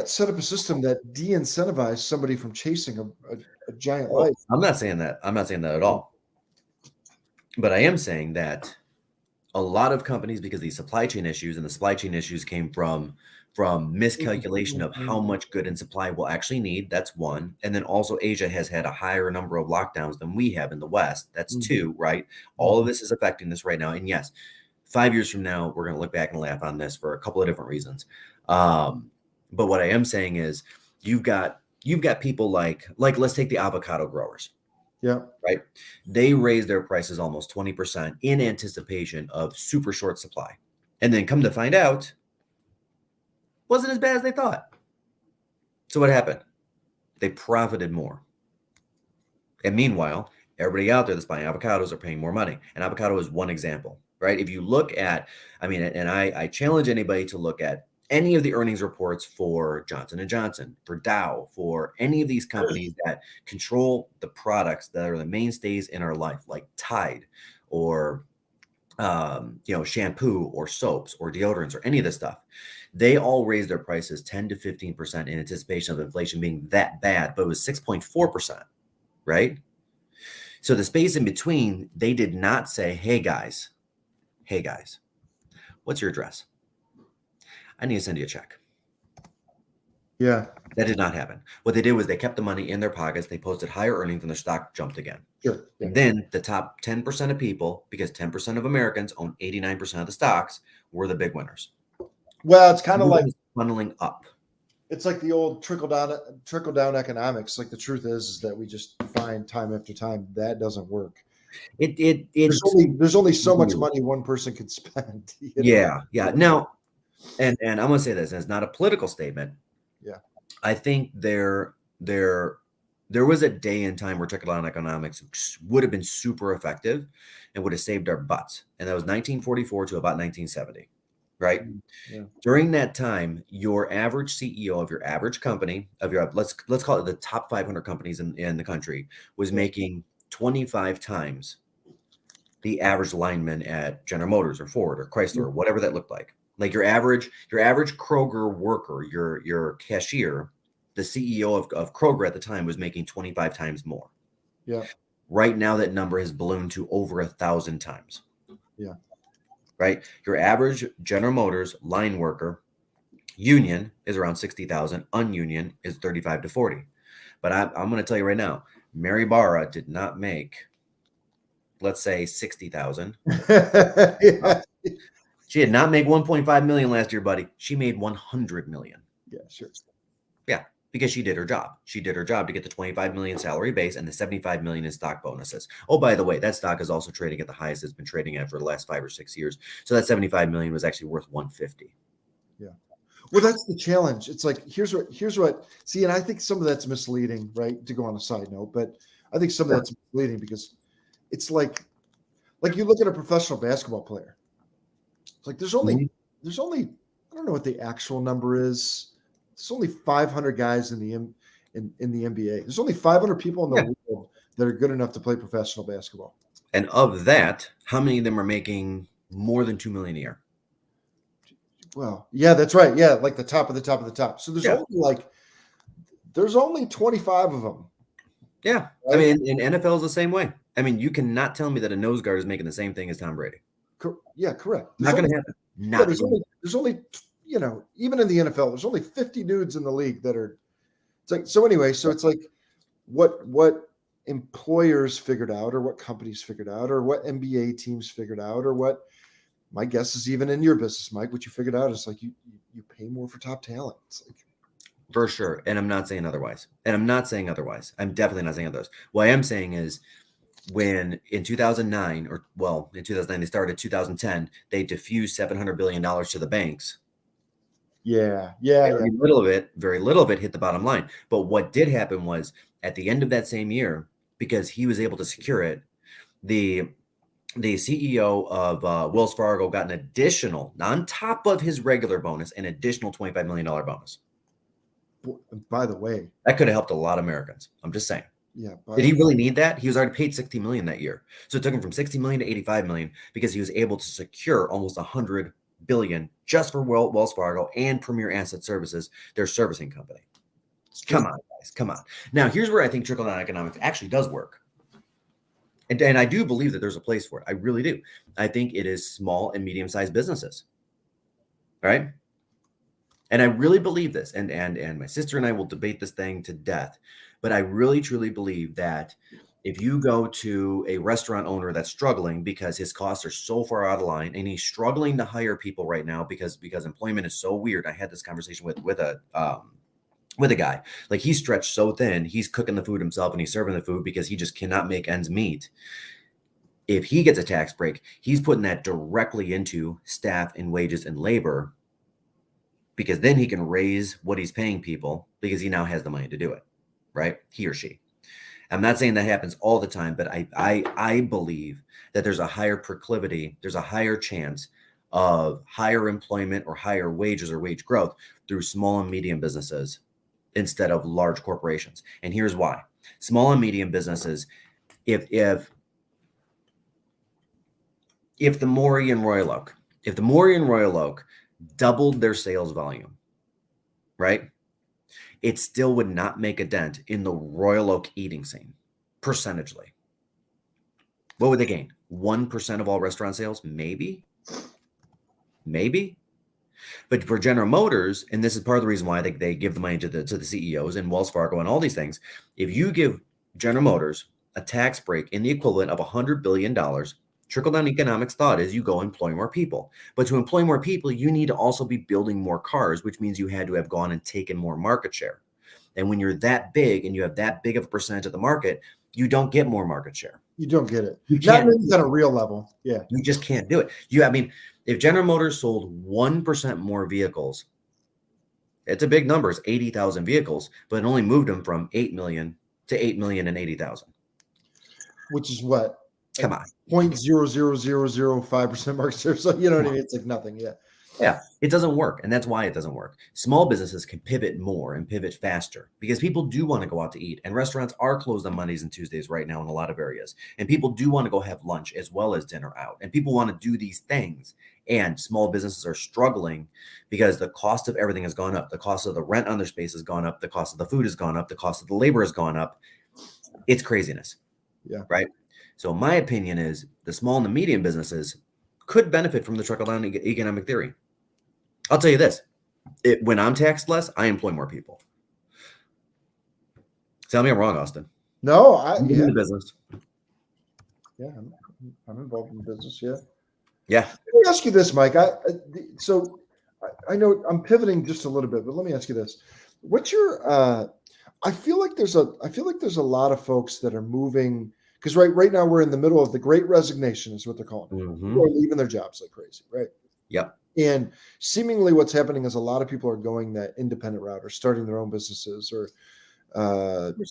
[SPEAKER 2] set up a system that de-incentivizes somebody from chasing a giant life.
[SPEAKER 1] I'm not saying that. I'm not saying that at all. But I am saying that a lot of companies, because these supply chain issues, and the supply chain issues came from miscalculation of how much good in supply we'll actually need. That's one. And then also Asia has had a higher number of lockdowns than we have in the West. That's two, right? All of this is affecting this right now. And yes, 5 years from now, we're going to look back and laugh on this for a couple of different reasons. But what I am saying is you've got people like let's take the avocado growers.
[SPEAKER 2] Yeah.
[SPEAKER 1] Right. They raise their prices almost 20% in anticipation of super short supply. And then come to find out, wasn't as bad as they thought. So what happened? They profited more. And meanwhile, everybody out there that's buying avocados are paying more money. And avocado is one example, right? If you look at, and I challenge anybody to look at any of the earnings reports for Johnson & Johnson, for Dow, for any of these companies that control the products that are the mainstays in our life, like Tide or shampoo or soaps or deodorants or any of this stuff. They all raised their prices 10 to 15% in anticipation of inflation being that bad, but it was 6.4%, right? So the space in between, they did not say, hey guys, what's your address? I need to send you a check.
[SPEAKER 2] Yeah.
[SPEAKER 1] That did not happen. What they did was they kept the money in their pockets. They posted higher earnings and their stock jumped again.
[SPEAKER 2] Sure. Yeah.
[SPEAKER 1] And then the top 10% of people, because 10% of Americans own 89% of the stocks, were the big winners.
[SPEAKER 2] Well, it's kind of like
[SPEAKER 1] funneling up. It's
[SPEAKER 2] like the old trickle down economics. Like the truth is that we just find time after time that doesn't work. There's only so much money one person can spend.
[SPEAKER 1] Yeah. Now, and I'm gonna say this, and it's not a political statement.
[SPEAKER 2] Yeah.
[SPEAKER 1] I think there was a day in time where trickle-down economics would have been super effective and would have saved our butts. And that was 1944 to about 1970, right?
[SPEAKER 2] Yeah.
[SPEAKER 1] During that time, your average CEO of your average company, of your let's call it the top 500 companies in the country, was making 25 times the average lineman at General Motors or Ford or Chrysler or whatever that looked like. Like your average Kroger worker, your cashier, the CEO of Kroger at the time was making 25 times more.
[SPEAKER 2] Yeah.
[SPEAKER 1] Right now, that number has ballooned to over 1,000 times.
[SPEAKER 2] Yeah.
[SPEAKER 1] Right. Your average General Motors line worker union is around 60,000. Ununion is 35 to 40. But I'm going to tell you right now, Mary Barra did not make, let's say, 60,000.
[SPEAKER 2] Yeah.
[SPEAKER 1] She did not make 1.5 million last year, buddy. She made 100 million.
[SPEAKER 2] Yeah, sure.
[SPEAKER 1] Yeah, because she did her job. She did her job to get the 25 million salary base and the 75 million in stock bonuses. Oh, by the way, that stock is also trading at the highest it's been trading at for the last 5 or 6 years. So that 75 million was actually worth 150.
[SPEAKER 2] Yeah. Well, that's the challenge. It's like, here's what, see, and I think some of that's misleading, right? To go on a side note, but I think some of that's misleading because it's like you look at a professional basketball player. It's like there's only I don't know what the actual number is. There's only 500 guys in the NBA. There's only 500 people in the world that are good enough to play professional basketball.
[SPEAKER 1] And of that, how many of them are making more than $2 million a year?
[SPEAKER 2] Well, yeah, that's right. Yeah, like the top of the top of the top. So there's only 25 of them.
[SPEAKER 1] Yeah, right? I mean, in NFL is the same way. I mean, you cannot tell me that a nose guard is making the same thing as Tom Brady.
[SPEAKER 2] Yeah, correct.
[SPEAKER 1] Not going to happen.
[SPEAKER 2] There's only, even in the NFL, there's only 50 dudes in the league that are. It's like so. Anyway, so it's like what employers figured out, or what companies figured out, or what NBA teams figured out, or what my guess is even in your business, Mike, what you figured out is like you pay more for top talent. It's like,
[SPEAKER 1] for sure, and I'm not saying otherwise. I'm definitely not saying otherwise. What I am saying is, when in 2009, in 2009 they started, 2010 they diffused $700 billion to the banks. Very little of it hit the bottom line. But what did happen was, at the end of that same year, because he was able to secure it, the CEO of Wells Fargo got an additional, on top of his regular bonus, an additional $25 million bonus.
[SPEAKER 2] By the way,
[SPEAKER 1] that could have helped a lot of Americans. I'm just saying.
[SPEAKER 2] Yeah.
[SPEAKER 1] Did he really need that? He was already paid $60 million that year. So it took him from $60 million to $85 million because he was able to secure almost $100 billion just for Wells Fargo and Premier Asset Services, their servicing company. Come on, guys. Come on. Now, here's where I think trickle-down economics actually does work. And I do believe that there's a place for it. I really do. I think it is small and medium-sized businesses. Right? And I really believe this. And my sister and I will debate this thing to death. But I really, truly believe that If you go to a restaurant owner that's struggling because his costs are so far out of line and he's struggling to hire people right now because employment is so weird. I had this conversation with a guy. Like, he's stretched so thin, he's cooking the food himself and he's serving the food because he just cannot make ends meet. If he gets a tax break, he's putting that directly into staff and wages and labor, because then he can raise what he's paying people because he now has the money to do it, right? He or she. I'm not saying that happens all the time, but I believe that there's a higher proclivity, there's a higher chance of higher employment or higher wages or wage growth through small and medium businesses instead of large corporations. And here's why. Small and medium businesses, if the Maury and Royal Oak doubled their sales volume, right? It still would not make a dent in the Royal Oak eating scene, percentagely. What would they gain? 1% of all restaurant sales? Maybe. But for General Motors, and this is part of the reason why they give the money to the CEOs and Wells Fargo and all these things, if you give General Motors a tax break in the equivalent of $100 billion, trickle-down economics thought is you go employ more people. But to employ more people, you need to also be building more cars, which means you had to have gone and taken more market share. And when you're that big and you have that big of a percentage of the market, you don't get more market share.
[SPEAKER 2] You don't get it.
[SPEAKER 1] You
[SPEAKER 2] Not
[SPEAKER 1] can't.
[SPEAKER 2] on a real level. Yeah.
[SPEAKER 1] You just can't do it. If General Motors sold 1% more vehicles, it's a big number. It's 80,000 vehicles, but it only moved them from 8 million to 8,080,000.
[SPEAKER 2] Which is what?
[SPEAKER 1] Come on.
[SPEAKER 2] 0.00005% market share. So, you know what I mean? It's like nothing. Yeah.
[SPEAKER 1] Yeah, it doesn't work. And that's why it doesn't work. Small businesses can pivot more and pivot faster because people do want to go out to eat. And restaurants are closed on Mondays and Tuesdays right now in a lot of areas. And people do want to go have lunch as well as dinner out. And people want to do these things. And small businesses are struggling because the cost of everything has gone up. The cost of the rent on their space has gone up. The cost of the food has gone up. The cost of the labor has gone up. It's craziness.
[SPEAKER 2] Yeah.
[SPEAKER 1] Right. So my opinion is the small and the medium businesses could benefit from the trickle-down economic theory. I'll tell you this. When I'm taxed less, I employ more people. Tell me I'm wrong, Austin.
[SPEAKER 2] No,
[SPEAKER 1] I'm in the business.
[SPEAKER 2] Yeah, I'm involved in the business. Yeah.
[SPEAKER 1] Yeah.
[SPEAKER 2] Let me ask you this, Mike. I know I'm pivoting just a little bit, but let me ask you this. What's your I feel like there's a lot of folks that are moving because right now we're in the middle of the great resignation is what they're calling it.
[SPEAKER 1] Mm-hmm.
[SPEAKER 2] People are leaving their jobs like crazy, right?
[SPEAKER 1] Yep.
[SPEAKER 2] And seemingly what's happening is a lot of people are going that independent route or starting their own businesses or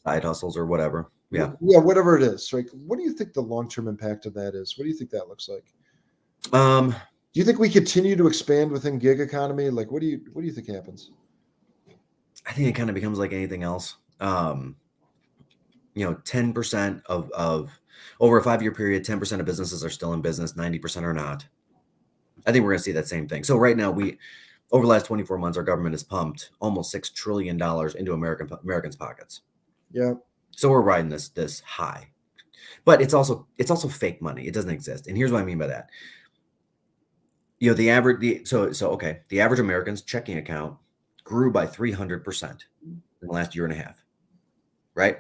[SPEAKER 1] side hustles or whatever. Yeah.
[SPEAKER 2] Yeah, whatever it is. Right. What do you think the long-term impact of that is? What do you think that looks like? Do you think we continue to expand within gig economy? Like, what do you think happens?
[SPEAKER 1] I think it kind of becomes like anything else. 10% of over a 5-year period, 10% of businesses are still in business, 90% are not. I think we're going to see that same thing. So right now, over the last 24 months, our government has pumped almost $6 trillion into Americans' pockets.
[SPEAKER 2] Yeah.
[SPEAKER 1] So we're riding this high, but it's also fake money. It doesn't exist. And here's what I mean by that. The average American's checking account grew by 300% in the last year and a half, right?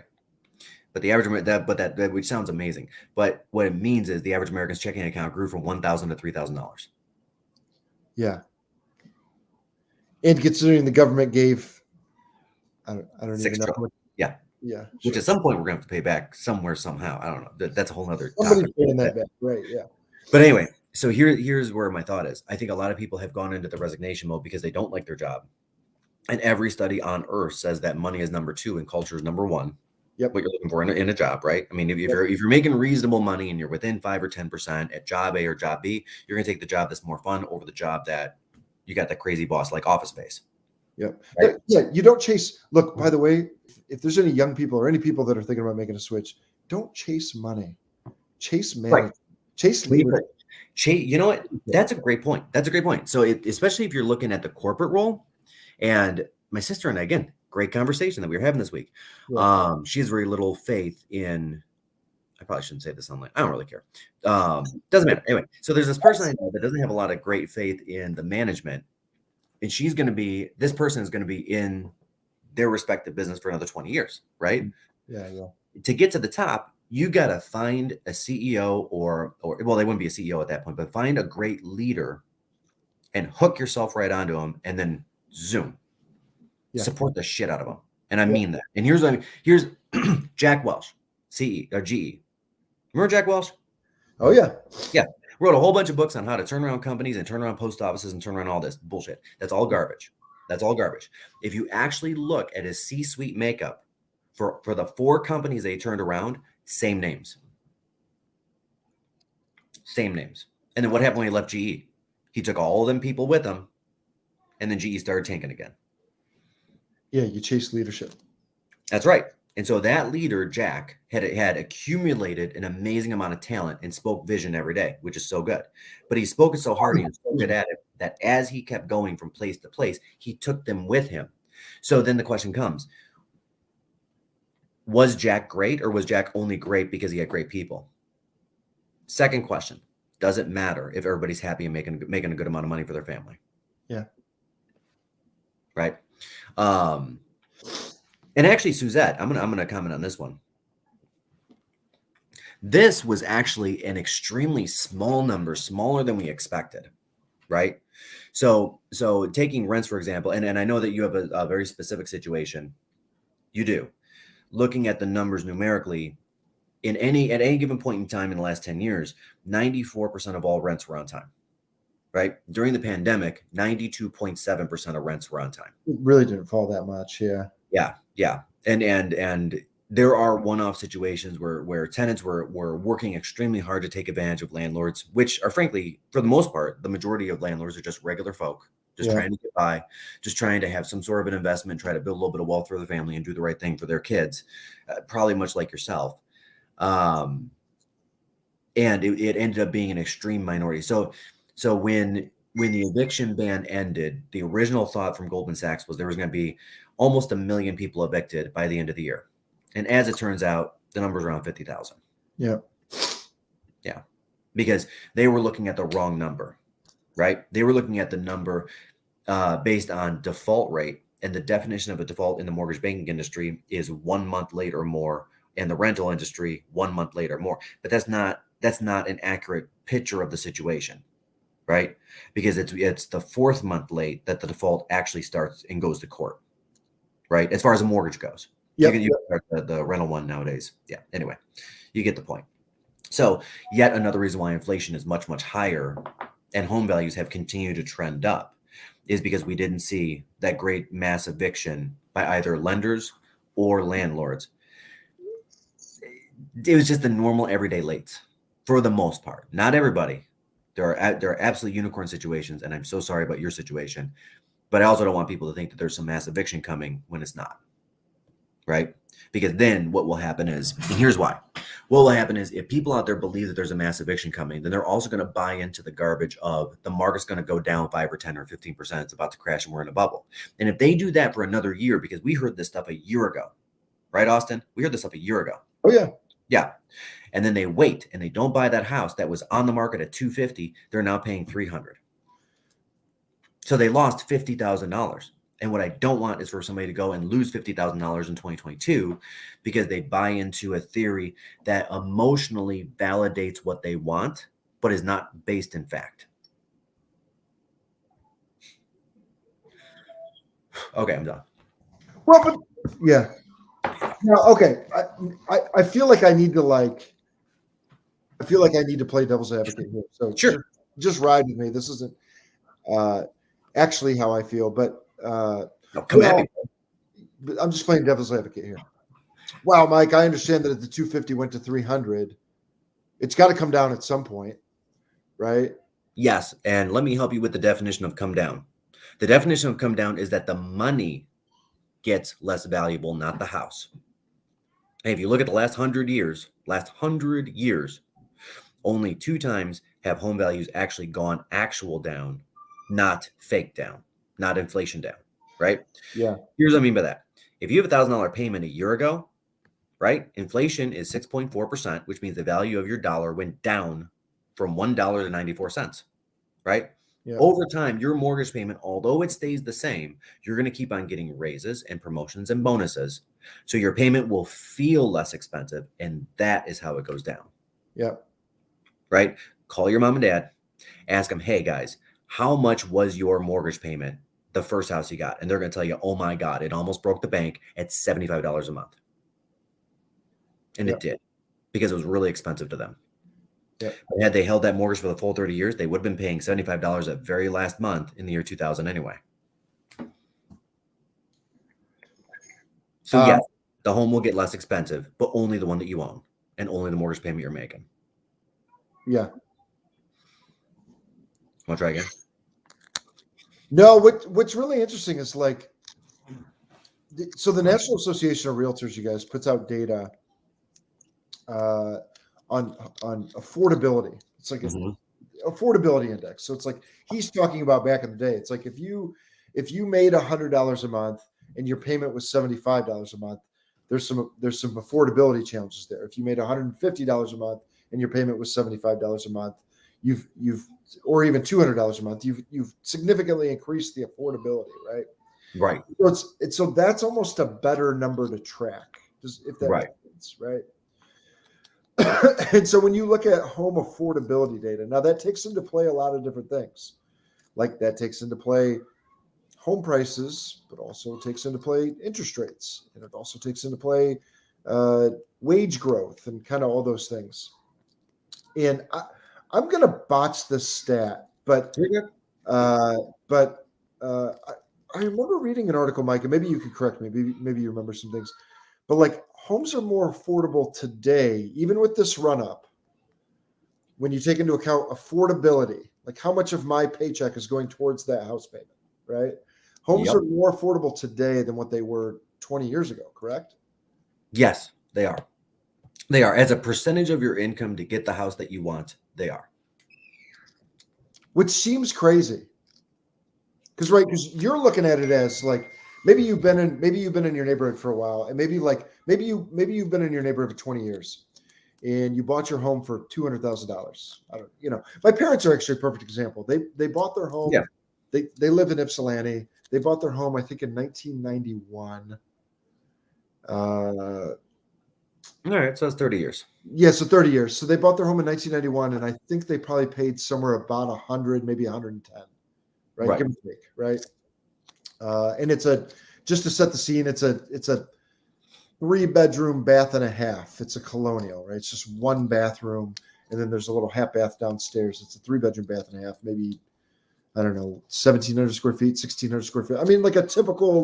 [SPEAKER 1] But the average that which sounds amazing, but what it means is the average American's checking account grew from $1,000 to $3,000.
[SPEAKER 2] Yeah. And considering the government gave, I don't even know.
[SPEAKER 1] Yeah.
[SPEAKER 2] Yeah.
[SPEAKER 1] Which at some point we're going to have to pay back somewhere, somehow. I don't know. That's a whole other
[SPEAKER 2] Somebody's
[SPEAKER 1] topic.
[SPEAKER 2] paying that back. Right. Yeah.
[SPEAKER 1] But anyway, so here's where my thought is. I think a lot of people have gone into the resignation mode because they don't like their job. And every study on earth says that money is number 2 and culture is number 1.
[SPEAKER 2] Yep.
[SPEAKER 1] What you're looking for in a job, right? I mean, if you're making reasonable money and you're within 5 or 10% at job A or job B, you're going to take the job that's more fun over the job that you got that crazy boss like Office Space.
[SPEAKER 2] Yep. Right? Yeah. You don't chase. Look, by the way, if there's any young people or any people that are thinking about making a switch, don't chase money. Chase management. Right. Chase leadership.
[SPEAKER 1] You know what? That's a great point. So especially if you're looking at the corporate role, and my sister and I, again, great conversation that we were having this week. Yeah. She has very little faith in, I probably shouldn't say this online. I don't really care. Doesn't matter. Anyway, so there's this person I know that doesn't have a lot of great faith in the management. And this person is going to be in their respective business for another 20 years, right?
[SPEAKER 2] Yeah.
[SPEAKER 1] To get to the top, You got to find a CEO or well, they wouldn't be a CEO at that point, but find a great leader and hook yourself right onto them, and then zoom, support the shit out of them. And I mean that. And here's Jack Welch, CE or GE. Remember Jack Welch?
[SPEAKER 2] Oh yeah.
[SPEAKER 1] Yeah. Wrote a whole bunch of books on how to turn around companies and turn around post offices and turn around all this bullshit. That's all garbage. That's all garbage. If you actually look at his C-suite makeup for the 4 companies they turned around, same names. Same names. And then what happened when he left GE? He took all of them people with him, and then GE started tanking again.
[SPEAKER 2] Yeah, you chase leadership.
[SPEAKER 1] That's right. And so that leader, Jack, had accumulated an amazing amount of talent and spoke vision every day, which is so good. But he spoke it so hard and so good at it that as he kept going from place to place, he took them with him. So then the question comes, was Jack great, or was Jack only great because he had great people? Second question, does it matter if everybody's happy and making a good amount of money for their family?
[SPEAKER 2] Yeah.
[SPEAKER 1] Right. And actually, Suzette, I'm gonna comment on this one. This was actually an extremely small number, smaller than we expected, right? So taking rents, for example, and I know that you have a very specific situation. You do. Looking at the numbers numerically, at any given point in time in the last 10 years, 94% of all rents were on time, right? During the pandemic, 92.7% of rents were on time.
[SPEAKER 2] It really didn't fall that much. Yeah.
[SPEAKER 1] Yeah. And there are one-off situations where tenants were working extremely hard to take advantage of landlords, which are, frankly, for the most part, the majority of landlords are just regular folk, just trying to get by, just trying to have some sort of an investment, try to build a little bit of wealth for the family and do the right thing for their kids, probably much like yourself. And it ended up being an extreme minority. So when the eviction ban ended, the original thought from Goldman Sachs was there was going to be almost 1 million people evicted by the end of the year. And as it turns out, the number's around 50,000.
[SPEAKER 2] Yeah.
[SPEAKER 1] Yeah. Because they were looking at the wrong number, right? They were looking at the number based on default rate. And the definition of a default in the mortgage banking industry is 1 month late or more, and the rental industry 1 month late or more. But that's not an accurate picture of the situation, right? Because it's the 4th month late that the default actually starts and goes to court, right? As far as a mortgage goes.
[SPEAKER 2] Yep.
[SPEAKER 1] You can start the rental one nowadays. Yeah. Anyway, you get the point. So yet another reason why inflation is much, much higher and home values have continued to trend up is because we didn't see that great mass eviction by either lenders or landlords. It was just the normal everyday lates for the most part. Not everybody. There are absolute unicorn situations, and I'm so sorry about your situation. But I also don't want people to think that there's some mass eviction coming when it's not. Right? Because then what will happen is, and here's why. What will happen is if people out there believe that there's a mass eviction coming, then they're also going to buy into the garbage of the market's going to go down 5 or 10 or 15%. It's about to crash and we're in a bubble. And if they do that for another year, because we heard this stuff a year ago, right, Austin? We heard this stuff a year ago.
[SPEAKER 2] Oh, yeah.
[SPEAKER 1] Yeah. And then they wait and they don't buy that house that was on the market at $250. They're now paying $300. So they lost $50,000. And what I don't want is for somebody to go and lose $50,000 in 2022 because they buy into a theory that emotionally validates what they want, but is not based in fact. Okay, I'm done.
[SPEAKER 2] Well, but yeah. Now, okay. I feel like I need to play devil's advocate here. So
[SPEAKER 1] Sure.
[SPEAKER 2] just ride with me. This isn't actually how I feel, but
[SPEAKER 1] Come at me.
[SPEAKER 2] But I'm just playing devil's advocate here. Wow, Mike, I understand that if the 250 went to 300, it's got to come down at some point, right?
[SPEAKER 1] Yes, and let me help you with the definition of come down. The definition of come down is that the money gets less valuable, not the house. And if you look at the last 100 years, only 2 times have home values actually gone actual down, not fake down, not inflation down, right?
[SPEAKER 2] Yeah.
[SPEAKER 1] Here's what I mean by that. If you have $1,000 payment a year ago, right? Inflation is 6.4%, which means the value of your dollar went down from $1 to 94 cents, right?
[SPEAKER 2] Yeah.
[SPEAKER 1] Over time, your mortgage payment, although it stays the same, you're going to keep on getting raises and promotions and bonuses. So your payment will feel less expensive. And that is how it goes down.
[SPEAKER 2] Yeah.
[SPEAKER 1] Right? Call your mom and dad, ask them, hey guys, how much was your mortgage payment the first house you got? And they're going to tell you, oh my God, it almost broke the bank at $75 a month. And
[SPEAKER 2] Yeah.
[SPEAKER 1] it did, because it was really expensive to them.
[SPEAKER 2] Yeah.
[SPEAKER 1] But had they held that mortgage for the full 30 years, they would have been paying $75 that very last month in the year 2000 anyway. So yes, the home will get less expensive, but only the one that you own and only the mortgage payment you're making.
[SPEAKER 2] Yeah.
[SPEAKER 1] Want to try again?
[SPEAKER 2] No, what's really interesting is like, so the National Association of Realtors, you guys, puts out data on affordability. It's like an affordability index. So it's like he's talking about back in the day. It's like if you made $100 a month and your payment was $75 a month, there's some affordability challenges there. If you made $150 a month and your payment was $75 a month, you've or even $200 a month, you've significantly increased the affordability, right?
[SPEAKER 1] Right.
[SPEAKER 2] So that's almost a better number to track, just if that makes sense, right? And so when you look at home affordability data, now that takes into play a lot of different things. Like that takes into play home prices, but also takes into play interest rates. And it also takes into play wage growth and kind of all those things. And I'm going to botch this stat, but I remember reading an article, Mike, and maybe you could correct me. Maybe you remember some things, but like homes are more affordable today, even with this run up, when you take into account affordability, like how much of my paycheck is going towards that house payment, right? Homes are more affordable today than what they were 20 years ago, correct?
[SPEAKER 1] Yes, they are. They are. As a percentage of your income to get the house that you want, they are.
[SPEAKER 2] Which seems crazy. Because you're looking at it as like maybe you've been in your neighborhood for a while, and maybe you've been in your neighborhood for 20 years, and you bought your home for $200,000. I don't, my parents are actually a perfect example. They bought their home.
[SPEAKER 1] Yeah.
[SPEAKER 2] They live in Ypsilanti. They bought their home, I think, in 1991.
[SPEAKER 1] All right, so it's 30 years.
[SPEAKER 2] Yeah, so 30 years. So they bought their home in 1991, and I think they probably paid somewhere about 100, maybe 110. Right? Give or take, right? And just to set the scene, it's a 3-bedroom bath and a half. It's a colonial, right? It's just one bathroom, and then there's a little half bath downstairs. It's a 3-bedroom bath and a half, maybe, I don't know, 1,700 square feet, 1,600 square feet. I mean, like a typical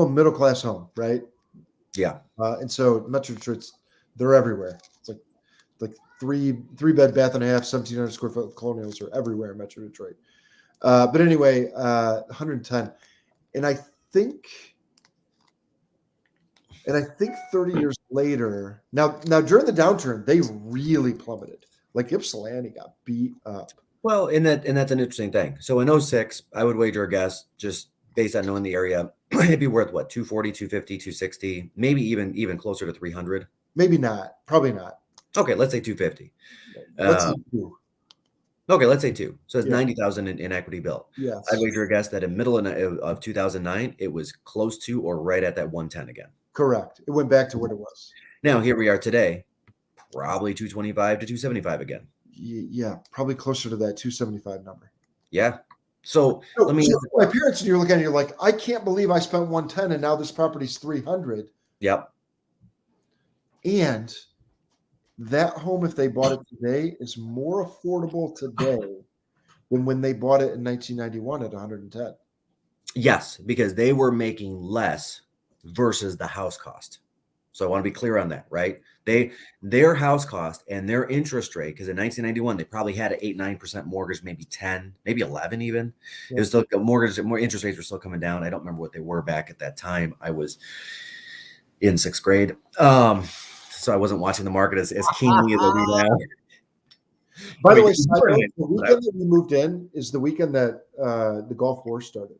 [SPEAKER 2] middle class home, right?
[SPEAKER 1] Yeah.
[SPEAKER 2] And so Metro Detroit's, they're everywhere. It's like three bed bath and a half, 1,700 square foot colonials are everywhere in Metro Detroit. But anyway, 110, and I think 30 years later, now during the downturn, they really plummeted. Like Ypsilanti got beat up.
[SPEAKER 1] Well, and that's an interesting thing. So in 06, I would wager a guess, just based on knowing the area, it'd be worth what, 240, 250, 260, maybe even closer to 300.
[SPEAKER 2] Maybe not. Probably not.
[SPEAKER 1] Okay, let's say 250.
[SPEAKER 2] Let's say 2.
[SPEAKER 1] Okay, let's say 2. So it's 90,000 in equity built.
[SPEAKER 2] Yes.
[SPEAKER 1] I'd wager a guess that in middle of 2009, it was close to or right at that 110 again.
[SPEAKER 2] Correct. It went back to what it was.
[SPEAKER 1] Now here we are today, probably 225 to 275 again.
[SPEAKER 2] Yeah, probably closer to that 275 number.
[SPEAKER 1] Yeah. So let me.
[SPEAKER 2] So my parents, and you're looking at it, you're like, I can't believe I spent 110 and now this property's 300.
[SPEAKER 1] Yep.
[SPEAKER 2] And that home, if they bought it today, is more affordable today than when they bought it in 1991 at 110.
[SPEAKER 1] Yes, because they were making less versus the house cost. So I want to be clear on that, right? Their house cost and their interest rate, because in 1991 they probably had an 8-9% mortgage, maybe 10, maybe 11 even. Yeah. It was still more interest rates were still coming down. I don't remember what they were back at that time. I was in 6th grade. So I wasn't watching the market as keenly as I do now.
[SPEAKER 2] By the way, the weekend that we moved in is the weekend that the Gulf War started.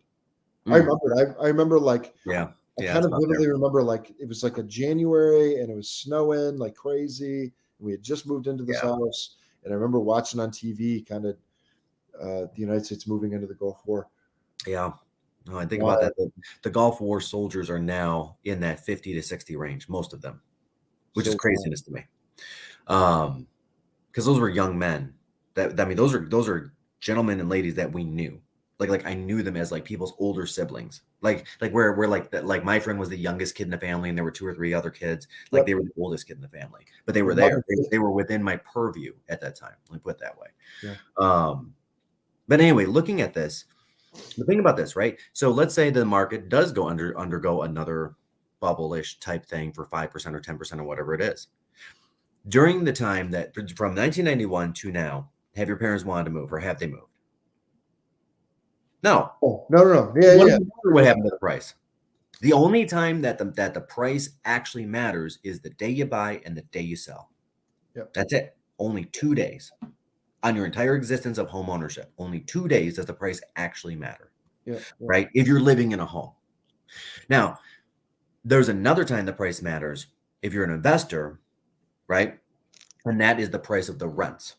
[SPEAKER 2] I remember like, I kind of vividly remember like it was like a January and it was snowing like crazy. We had just moved into this house, and I remember watching on TV kind the United States moving into the Gulf War.
[SPEAKER 1] Yeah. No, I think about that. The Gulf War soldiers are now in that 50 to 60 range, most of them, which is craziness to me. Because those were young men. I mean, those are gentlemen and ladies that we knew. Like I knew them as like people's older siblings. Like we're like that. Like my friend was the youngest kid in the family, and there were 2 or 3 other kids. Like they were the oldest kid in the family, but they were there. They were within my purview at that time. Let me put it that way.
[SPEAKER 2] Yeah.
[SPEAKER 1] But anyway, looking at this, the thing about this, right? So let's say the market does undergo another bubble-ish type thing for 5% or 10% or whatever it is. During the time that from 1991 to now, have your parents wanted to move or have they moved? No.
[SPEAKER 2] Oh, no. Yeah.
[SPEAKER 1] What happened to the price? The only time that the price actually matters is the day you buy and the day you sell.
[SPEAKER 2] Yep.
[SPEAKER 1] That's it. Only 2 days on your entire existence of home ownership. Only 2 days does the price actually matter.
[SPEAKER 2] Yeah.
[SPEAKER 1] Right? If you're living in a home. Now, there's another time the price matters if you're an investor, right? And that is the price of the rents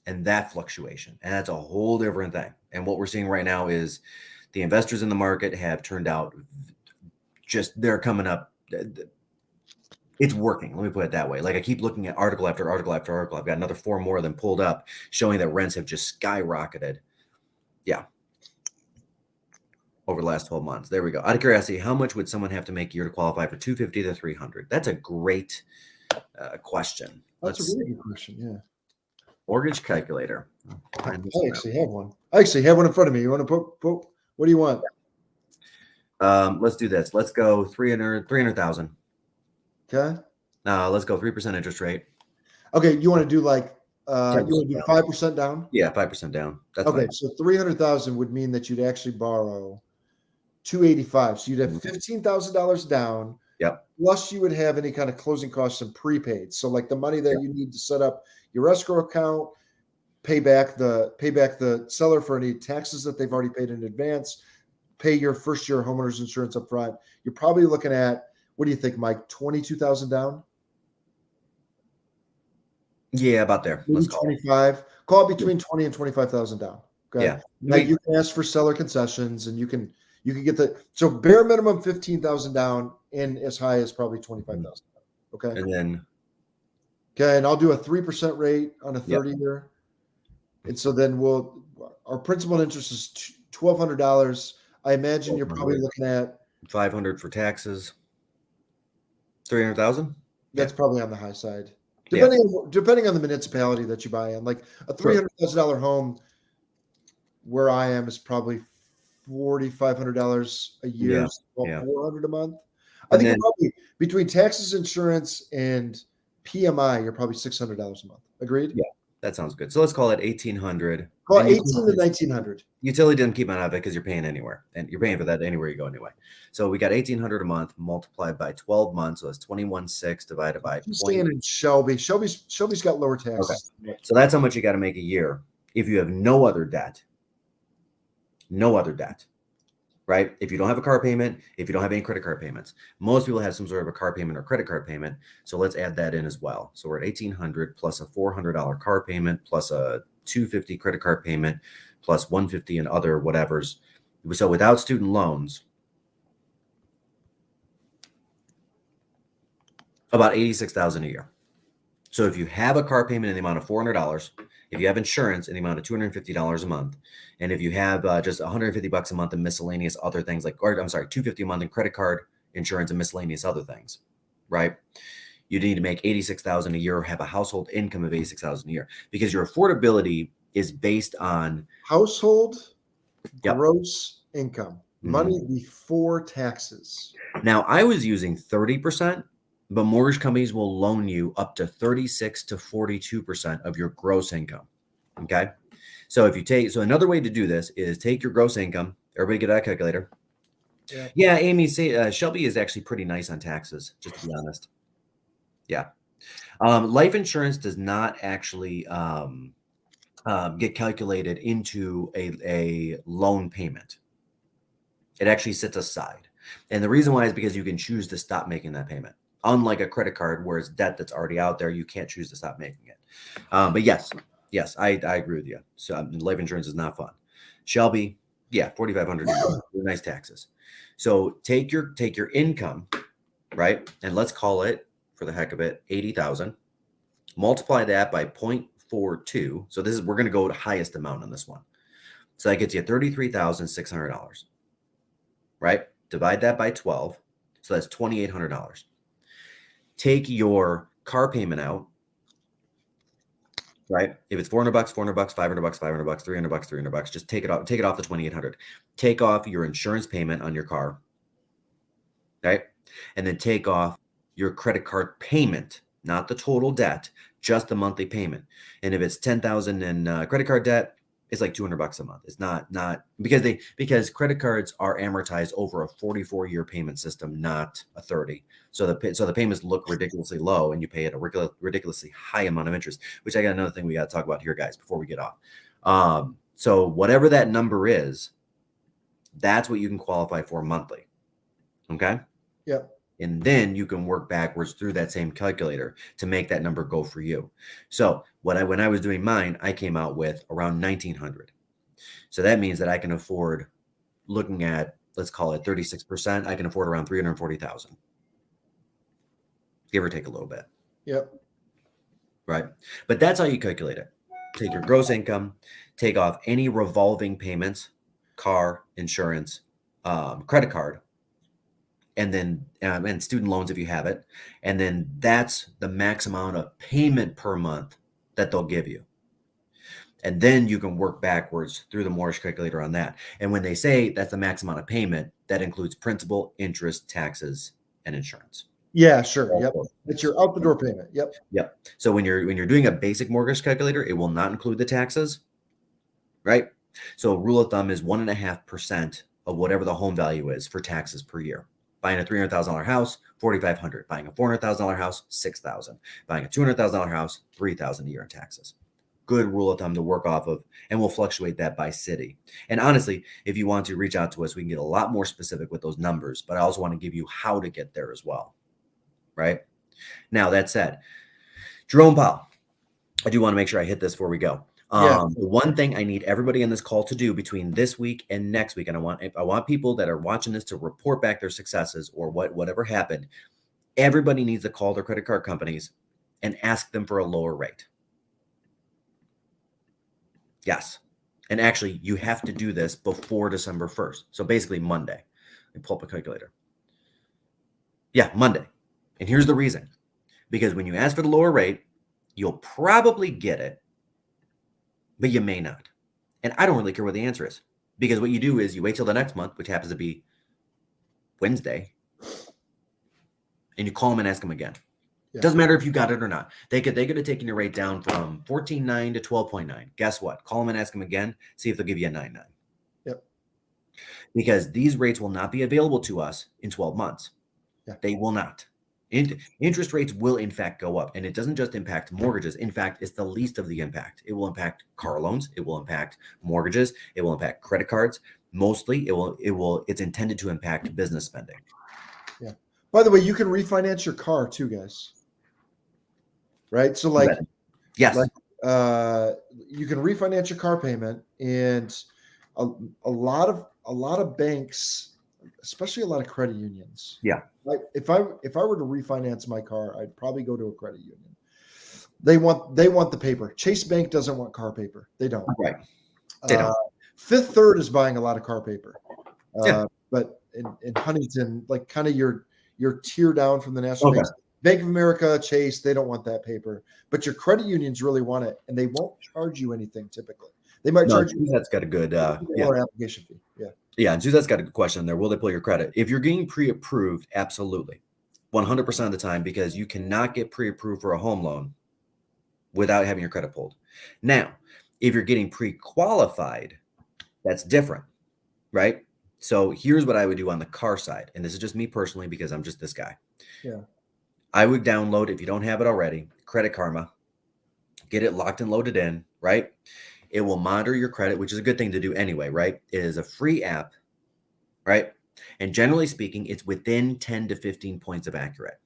[SPEAKER 1] and that fluctuation. And that's a whole different thing. And what we're seeing right now is the investors in the market have turned out they're coming up. It's working. Let me put it that way. Like I keep looking at article after article after article. I've got another 4 more of them pulled up showing that rents have just skyrocketed. Yeah. Over the last 12 months. There we go. Out of curiosity, how much would someone have to make a year to qualify for 250 to 300? That's a great question.
[SPEAKER 2] That's a really good question. Yeah.
[SPEAKER 1] Mortgage calculator.
[SPEAKER 2] I actually have one. I actually have one in front of me. You want to put what do you want?
[SPEAKER 1] Let's do this. Let's go 300,000.
[SPEAKER 2] Okay.
[SPEAKER 1] Let's go 3% interest rate.
[SPEAKER 2] Okay. You want to do like you want to do 5% down?
[SPEAKER 1] Yeah, 5% down. That's
[SPEAKER 2] okay.
[SPEAKER 1] Fine.
[SPEAKER 2] So 300,000 would mean that you'd actually borrow 285. So you'd have $15,000 down.
[SPEAKER 1] Yep.
[SPEAKER 2] Plus you would have any kind of closing costs and prepaid. So like the money that you need to set up your escrow account, pay back the seller for any taxes that they've already paid in advance, pay your first year homeowner's insurance up front. You're probably looking at, what do you think, Mike? 22,000 down?
[SPEAKER 1] Yeah, about there.
[SPEAKER 2] Maybe 25. Call it between 20 and 25,000 down. Okay.
[SPEAKER 1] Yeah.
[SPEAKER 2] Now you can ask for seller concessions and you can get so bare minimum 15,000 down and as high as probably 25,000. Okay.
[SPEAKER 1] And then
[SPEAKER 2] and I'll do a 3% rate on a 30 year. And so then our principal interest is $1,200. I imagine you're probably looking at
[SPEAKER 1] 500 for taxes. 300,000.
[SPEAKER 2] That's probably on the high side, depending on the municipality that you buy in. Like a $300,000 home, where I am, is probably $4,500 a year, $400 a month. I think probably between taxes, insurance, and PMI, you're probably $600 a month. Agreed?
[SPEAKER 1] Yeah, that sounds good. So let's call it 1,800.
[SPEAKER 2] Call it 18 to 1,900.
[SPEAKER 1] Utility doesn't keep on out of it because you're paying anywhere, and you're paying for that anywhere you go anyway. So we got 1,800 a month multiplied by 12 months, so it's 21,600 divided by 20.
[SPEAKER 2] Staying in Shelby. Shelby's got lower taxes.
[SPEAKER 1] Okay. So that's how much you got to make a year if you have no other debt. No other debt. Right? If you don't have a car payment, if you don't have any credit card payments. Most people have some sort of a car payment or credit card payment. So let's add that in as well. So we're at 1,800 plus a $400 car payment plus a $250 credit card payment plus $150 and other whatevers. So without student loans, about $86,000 a year. So if you have a car payment in the amount of $400, if you have insurance in the amount of $250 a month, and if you have just $150 a month in miscellaneous other things $250 a month in credit card insurance and miscellaneous other things, right? You need to make $86,000 a year or have a household income of $86,000 a year because your affordability is based on
[SPEAKER 2] household gross income, money before taxes.
[SPEAKER 1] Now, I was using 30%. But mortgage companies will loan you up to 36 to 42% of your gross income. Okay. So another way to do this is take your gross income. Everybody get that calculator. Yeah. Amy, Shelby is actually pretty nice on taxes, just to be honest. Yeah. Life insurance does not actually get calculated into a loan payment. It actually sits aside. And the reason why is because you can choose to stop making that payment. Unlike a credit card where it's debt that's already out there, you can't choose to stop making it. But yes, Yes, I agree with you. So life insurance is not fun. Shelby, yeah, 4,500 a year, nice taxes. So take your income, right, and let's call it for the heck of it 80,000. Multiply that by 0.42. So this is we're going to go to highest amount on this one. So that gets you $33,600, right? Divide that by 12. So that's $2,800. Take your car payment out, right? If it's 400 bucks, 400 bucks, 500 bucks, 500 bucks, 300 bucks, 300 bucks, just take it off the 2,800. Take off your insurance payment on your car, right? And then take off your credit card payment, not the total debt, just the monthly payment. And if it's 10,000 in credit card debt, it's like 200 bucks a month. It's not because credit cards are amortized over a 44-year payment system, not a 30. So the payments look ridiculously low, and you pay at a ridiculously high amount of interest. Which I got another thing we got to talk about here, guys, before we get off. So whatever that number is, that's what you can qualify for monthly. Okay.
[SPEAKER 2] Yeah.
[SPEAKER 1] And then you can work backwards through that same calculator to make that number go for you. So when I was doing mine, I came out with around 1,900. So that means that I can afford, looking at, let's call it 36%, I can afford around 340,000. Give or take a little bit.
[SPEAKER 2] Yep.
[SPEAKER 1] Right. But that's how you calculate it. Take your gross income, take off any revolving payments, car, insurance, credit card, and then and student loans if you have it, and then that's the max amount of payment per month that they'll give you, and then you can work backwards through the mortgage calculator on that. And when they say that's the max amount of payment, that includes principal, interest, taxes, and insurance.
[SPEAKER 2] Yeah, sure. Yep, it's your out the door payment.
[SPEAKER 1] Yep. So when you're doing a basic mortgage calculator, it will not include the taxes, right? So rule of thumb is 1.5% of whatever the home value is for taxes per year. Buying a $300,000 house, $4,500. Buying a $400,000 house, $6,000. Buying a $200,000 house, $3,000 a year in taxes. Good rule of thumb to work off of, and we'll fluctuate that by city. And honestly, if you want to reach out to us, we can get a lot more specific with those numbers, but I also want to give you how to get there as well, right? Now, that said, Jerome Powell, I do want to make sure I hit this before we go. The one thing I need everybody on this call to do between this week and next week, and I want people that are watching this to report back their successes or whatever happened. Everybody needs to call their credit card companies and ask them for a lower rate. Yes. And actually, you have to do this before December 1st. So basically Monday. Let me pull up a calculator. Yeah, Monday. And here's the reason. Because when you ask for the lower rate, you'll probably get it, but you may not. And I don't really care what the answer is, because what you do is you wait till the next month, which happens to be Wednesday, and you call them and ask them again. Yeah. Doesn't matter if you got it or not. They could have taken your rate down from 14.9 to 12.9. Guess what? Call them and ask them again. See if they'll give you a 9.9.
[SPEAKER 2] Yep.
[SPEAKER 1] Because these rates will not be available to us in 12 months. Yeah. They will not. Interest rates will in fact go up, and it doesn't just impact mortgages. In fact, it's the least of the impact. It will impact car loans. It will impact mortgages. It will impact credit cards. Mostly, it's intended to impact business spending.
[SPEAKER 2] Yeah. By the way, you can refinance your car too, guys. Right. So
[SPEAKER 1] yes,
[SPEAKER 2] you can refinance your car payment, and a lot of banks, especially a lot of credit unions.
[SPEAKER 1] Yeah.
[SPEAKER 2] Like if I were to refinance my car, I'd probably go to a credit union. They want the paper. Chase Bank doesn't want car paper. They don't.
[SPEAKER 1] Right. They don't.
[SPEAKER 2] Fifth Third is buying a lot of car paper. But in Huntington, like kind of your tier down from the national banks, Bank of America, Chase, they don't want that paper. But your credit unions really want it, and they won't charge you anything typically. They might charge you.
[SPEAKER 1] That's got a good
[SPEAKER 2] application fee. Yeah.
[SPEAKER 1] Yeah, and Suzette's got a good question there. Will they pull your credit? If you're getting pre-approved, absolutely. 100% of the time, because you cannot get pre-approved for a home loan without having your credit pulled. Now, if you're getting pre-qualified, that's different, right? So here's what I would do on the car side. And this is just me personally, because I'm just this guy.
[SPEAKER 2] Yeah.
[SPEAKER 1] I would download, if you don't have it already, Credit Karma, get it locked and loaded in, right? It will monitor your credit, which is a good thing to do anyway, right? It is a free app, right? And generally speaking, it's within 10 to 15 points of accurate,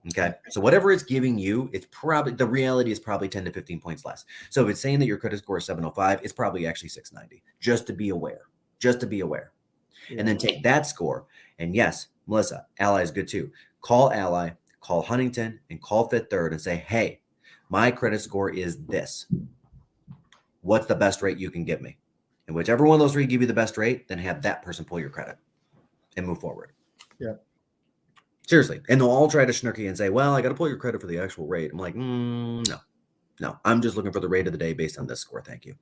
[SPEAKER 1] Okay. So whatever it's giving you, it's probably, the reality is probably 10 to 15 points less. So if it's saying that your credit score is 705, it's probably actually 690, just to be aware, just to be aware.
[SPEAKER 2] Yeah.
[SPEAKER 1] And then take that score. And yes, Melissa, Ally is good too. Call Ally, call Huntington, and call Fifth Third and say, hey, my credit score is this. What's the best rate you can give me? And whichever one of those three give you the best rate, then have that person pull your credit and move forward.
[SPEAKER 2] Yeah.
[SPEAKER 1] Seriously. And they'll all try to snooker you and say, well, I got to pull your credit for the actual rate. I'm like, no, I'm just looking for the rate of the day based on this score. Thank you.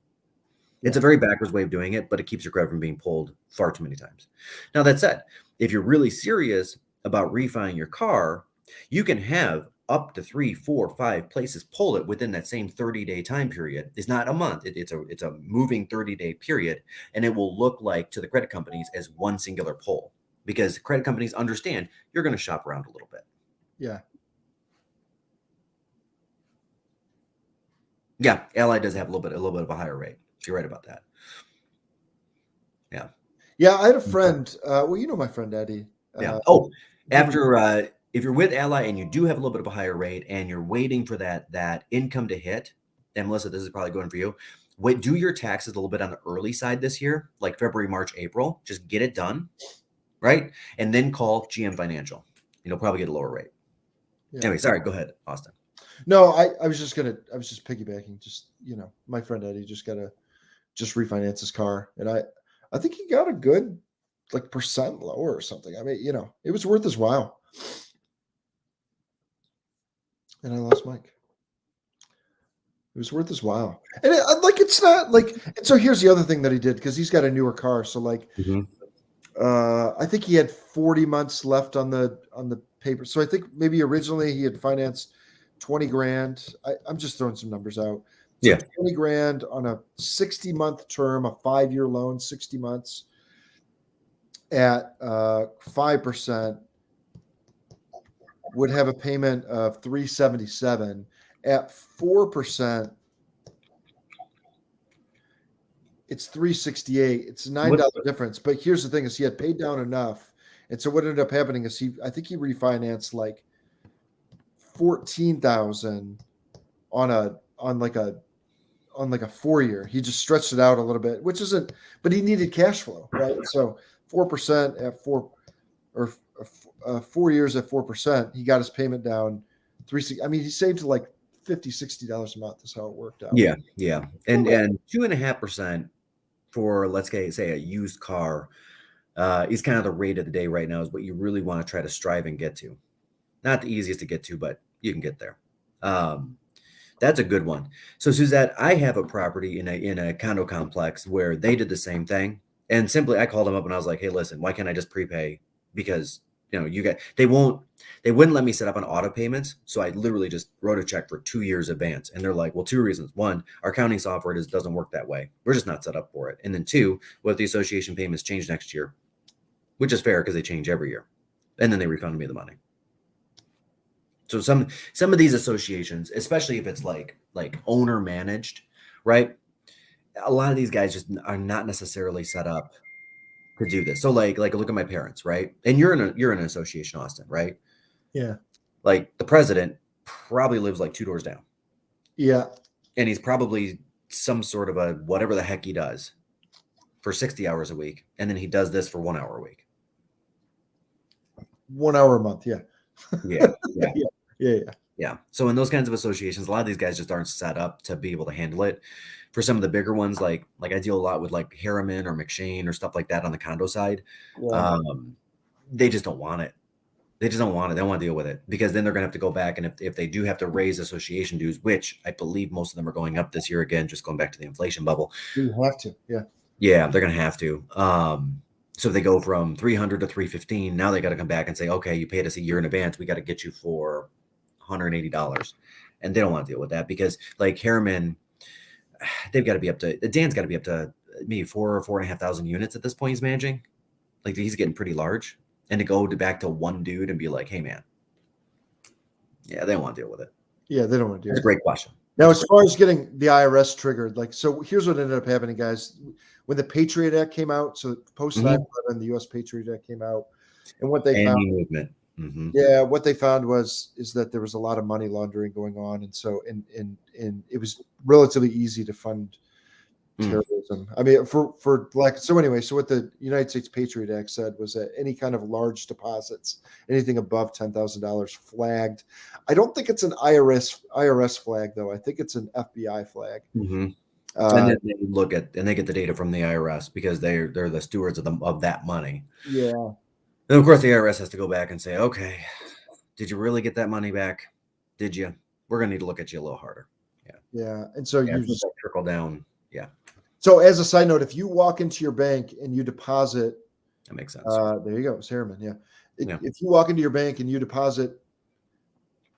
[SPEAKER 1] Yeah. It's a very backwards way of doing it, but it keeps your credit from being pulled far too many times. Now, that said, if you're really serious about refining your car, you can have up to 3, 4, 5 places pull it within that same 30-day time period. It's not a month. It's a moving 30-day period, and it will look like to the credit companies as one singular pull, because credit companies understand you're going to shop around a little bit.
[SPEAKER 2] Yeah.
[SPEAKER 1] Yeah, Ally does have a little bit of a higher rate. You're right about that. Yeah.
[SPEAKER 2] Yeah, I had a friend. Well, you know my friend Eddie.
[SPEAKER 1] Yeah. If you're with Ally and you do have a little bit of a higher rate and you're waiting for that income to hit, and Melissa, this is probably going for you. Wait, do your taxes a little bit on the early side this year, like February, March, April. Just get it done, right? And then call GM Financial. You'll probably get a lower rate. Yeah. Anyway, sorry. Go ahead, Austin.
[SPEAKER 2] No, I was just piggybacking. Just, my friend Eddie just refinance his car, and I think he got a good percent lower or something. I mean, it was worth his while. And I lost Mike. It was worth his while. And it's not and so here's the other thing that he did, because he's got a newer car. So I think he had 40 months left on the paper. So I think maybe originally he had financed 20 grand. I'm just throwing some numbers out. So
[SPEAKER 1] yeah.
[SPEAKER 2] 20 grand on a 60-month term, a 5-year loan, 60 months at 5%. Would have a payment of $377. At 4%, it's $368. It's a $9 difference. But here's the thing: is he had paid down enough, and so what ended up happening is I think he refinanced $14,000 on a 4-year. He just stretched it out a little bit, which isn't. But he needed cash flow, right? So 4% at 4 or 4 years at 4%, he got his payment down $360. I mean, he saved $50, $60 a month. Is how it worked out.
[SPEAKER 1] Yeah, and 2.5% for, let's say a used car is kind of the rate of the day right now. Is what you really want to try to strive and get to. Not the easiest to get to, but you can get there. That's a good one. So Suzette, I have a property in a condo complex where they did the same thing, and simply I called them up and I was like, hey, listen, why can't I just prepay? Because they wouldn't let me set up an auto payments. So I literally just wrote a check for 2 years advance. And they're like, well, 2 reasons. One, our accounting software doesn't work that way. We're just not set up for it. And then 2, what if the association payments change next year? Which is fair because they change every year. And then they refunded me the money. So some of these associations, especially if it's like owner managed, right? A lot of these guys just are not necessarily set up to do this. So like look at my parents, right? And you're in an association, Austin, right?
[SPEAKER 2] Yeah.
[SPEAKER 1] Like the president probably lives 2 doors down.
[SPEAKER 2] Yeah.
[SPEAKER 1] And he's probably some sort of a whatever the heck he does for 60 hours a week. And then he does this for 1 hour a week.
[SPEAKER 2] 1 hour a month. Yeah.
[SPEAKER 1] Yeah. So in those kinds of associations, a lot of these guys just aren't set up to be able to handle it. For some of the bigger ones, like I deal a lot with Harriman or McShane or stuff like that on the condo side. Yeah. They just don't want it. They just don't want it. They don't want to deal with it, because then they're going to have to go back. And if they do have to raise association dues, which I believe most of them are going up this year, again, just going back to the inflation bubble.
[SPEAKER 2] You have to. Yeah.
[SPEAKER 1] Yeah, they're going to have to. So if they go from 300 to 315, now they got to come back and say, okay, you paid us a year in advance. We got to get you for $180. And they don't want to deal with that, because Harriman, they've got to be up to, Dan's got to be up to maybe 4,000 or 4,500 units at this point he's managing. He's getting pretty large. And to go back to one dude and be like, hey, man. Yeah, they don't want to deal with it.
[SPEAKER 2] Yeah, they don't want to deal with it.
[SPEAKER 1] That's a great question.
[SPEAKER 2] Now, as far as getting the IRS triggered, so here's what ended up happening, guys. When the Patriot Act came out, so post 9/11, the U.S. Patriot Act came out, and what they found.
[SPEAKER 1] Movement. Mm-hmm.
[SPEAKER 2] Yeah, what they found is that there was a lot of money laundering going on, and so and it was relatively easy to fund terrorism. I mean, for like so anyway. So what the United States Patriot Act said was that any kind of large deposits, anything above $10,000, flagged. I don't think it's an IRS flag though. I think it's an FBI flag.
[SPEAKER 1] Mm-hmm. And then they look at and they get the data from the IRS because they're the stewards of that money.
[SPEAKER 2] Yeah.
[SPEAKER 1] And of course, the IRS has to go back and say, okay, did you really get that money back? Did you? We're going to need to look at you a little harder. Yeah.
[SPEAKER 2] Yeah. And so you
[SPEAKER 1] just trickle down. Yeah.
[SPEAKER 2] So as a side note, if you walk into your bank and you deposit,
[SPEAKER 1] that makes sense.
[SPEAKER 2] There you go, Harriman. Yeah. If you walk into your bank and you deposit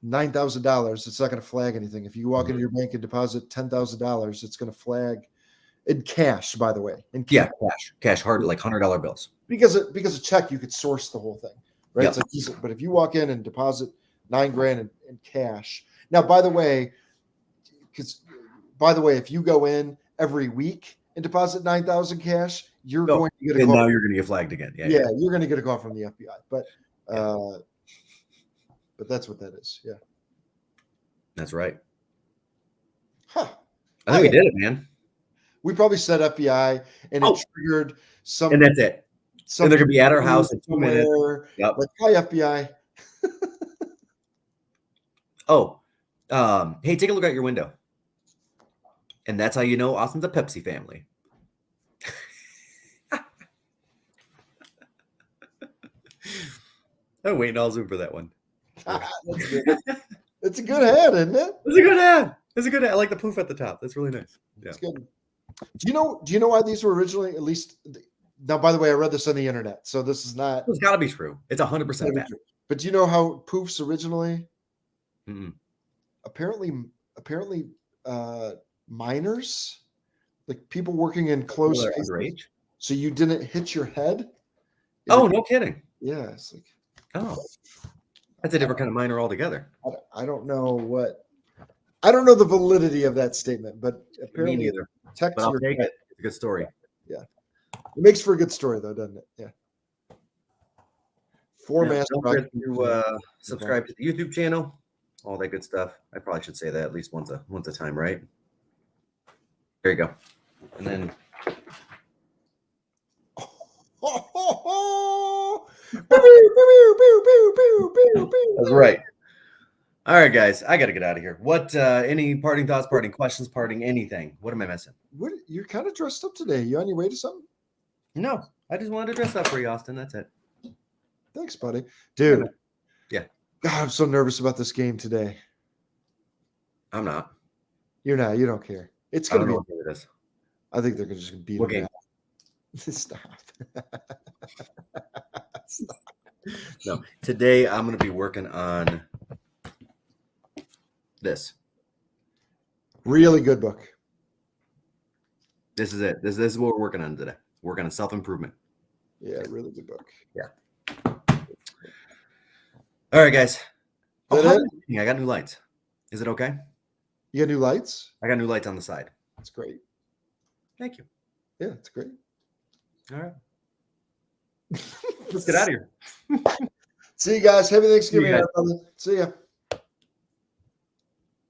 [SPEAKER 2] $9,000, it's not going to flag anything. If you walk into your bank and deposit $10,000, it's going to flag in cash, by the way.
[SPEAKER 1] Yeah, cash, hard, like $100 bills.
[SPEAKER 2] Because a check, you could source the whole thing, right? Yep. It's like, but if you walk in and deposit $9,000 in cash, now, by the way, if you go in every week and deposit $9,000 cash, you're going to get a call.
[SPEAKER 1] And now you're going to get flagged again. Yeah,
[SPEAKER 2] you're going to get a call from the FBI. But that's what that is. Yeah,
[SPEAKER 1] that's right.
[SPEAKER 2] Huh.
[SPEAKER 1] I think we did it, man.
[SPEAKER 2] We probably said FBI, and it triggered some.
[SPEAKER 1] And that's it. And they're going to be at our house in 2 minutes.
[SPEAKER 2] Yep. Like, hi, FBI.
[SPEAKER 1] Hey, take a look out your window. And that's how you know Austin's a Pepsi family. Oh, wait, I'll zoom for that one.
[SPEAKER 2] That's good. It's a good ad, isn't it?
[SPEAKER 1] It's a good ad. I like the poof at the top. That's really nice. Yeah.
[SPEAKER 2] It's good. Do you know why these were originally, at least now, by the way, I read this on the internet, so this is not.
[SPEAKER 1] It's got to be true. It's 100% bad.
[SPEAKER 2] But do you know how poofs originally?
[SPEAKER 1] Mm-mm.
[SPEAKER 2] Apparently, minors, like people working in closed spaces, so you didn't hit your head.
[SPEAKER 1] Oh, no kidding.
[SPEAKER 2] Yeah, it's like,
[SPEAKER 1] that's a different kind of minor altogether.
[SPEAKER 2] I don't know the validity of that statement, but apparently,
[SPEAKER 1] me neither. But I'll take it. It's a good story.
[SPEAKER 2] Yeah. It makes for a good story, though, doesn't it? Yeah.
[SPEAKER 1] Don't forget to subscribe to the YouTube channel, all that good stuff. I probably should say that at least once a time, right? There you go. And then. That's right. All right, guys, I got to get out of here. What, any parting thoughts, parting questions, parting anything? What am I missing?
[SPEAKER 2] You're kind of dressed up today. You on your way to something?
[SPEAKER 1] No, I just wanted to dress up for you, Austin. That's it.
[SPEAKER 2] Thanks, buddy. Dude.
[SPEAKER 1] Yeah.
[SPEAKER 2] God, I'm so nervous about this game today.
[SPEAKER 1] I'm not.
[SPEAKER 2] You're not. You don't care. It's going to be.
[SPEAKER 1] What it is.
[SPEAKER 2] I think they're just going to beat
[SPEAKER 1] them.
[SPEAKER 2] Stop.
[SPEAKER 1] Stop. No, today I'm going to be working on this.
[SPEAKER 2] Really good book.
[SPEAKER 1] This is it. This is what we're working on today. Working on self-improvement.
[SPEAKER 2] Yeah, really good book.
[SPEAKER 1] Yeah. All right, guys. I got new lights. Is it okay?
[SPEAKER 2] You got new lights?
[SPEAKER 1] I got new lights on the side.
[SPEAKER 2] That's great.
[SPEAKER 1] Thank you.
[SPEAKER 2] Yeah, it's great.
[SPEAKER 1] All right. Let's get out of here.
[SPEAKER 2] See you guys. Happy Thanksgiving. See ya.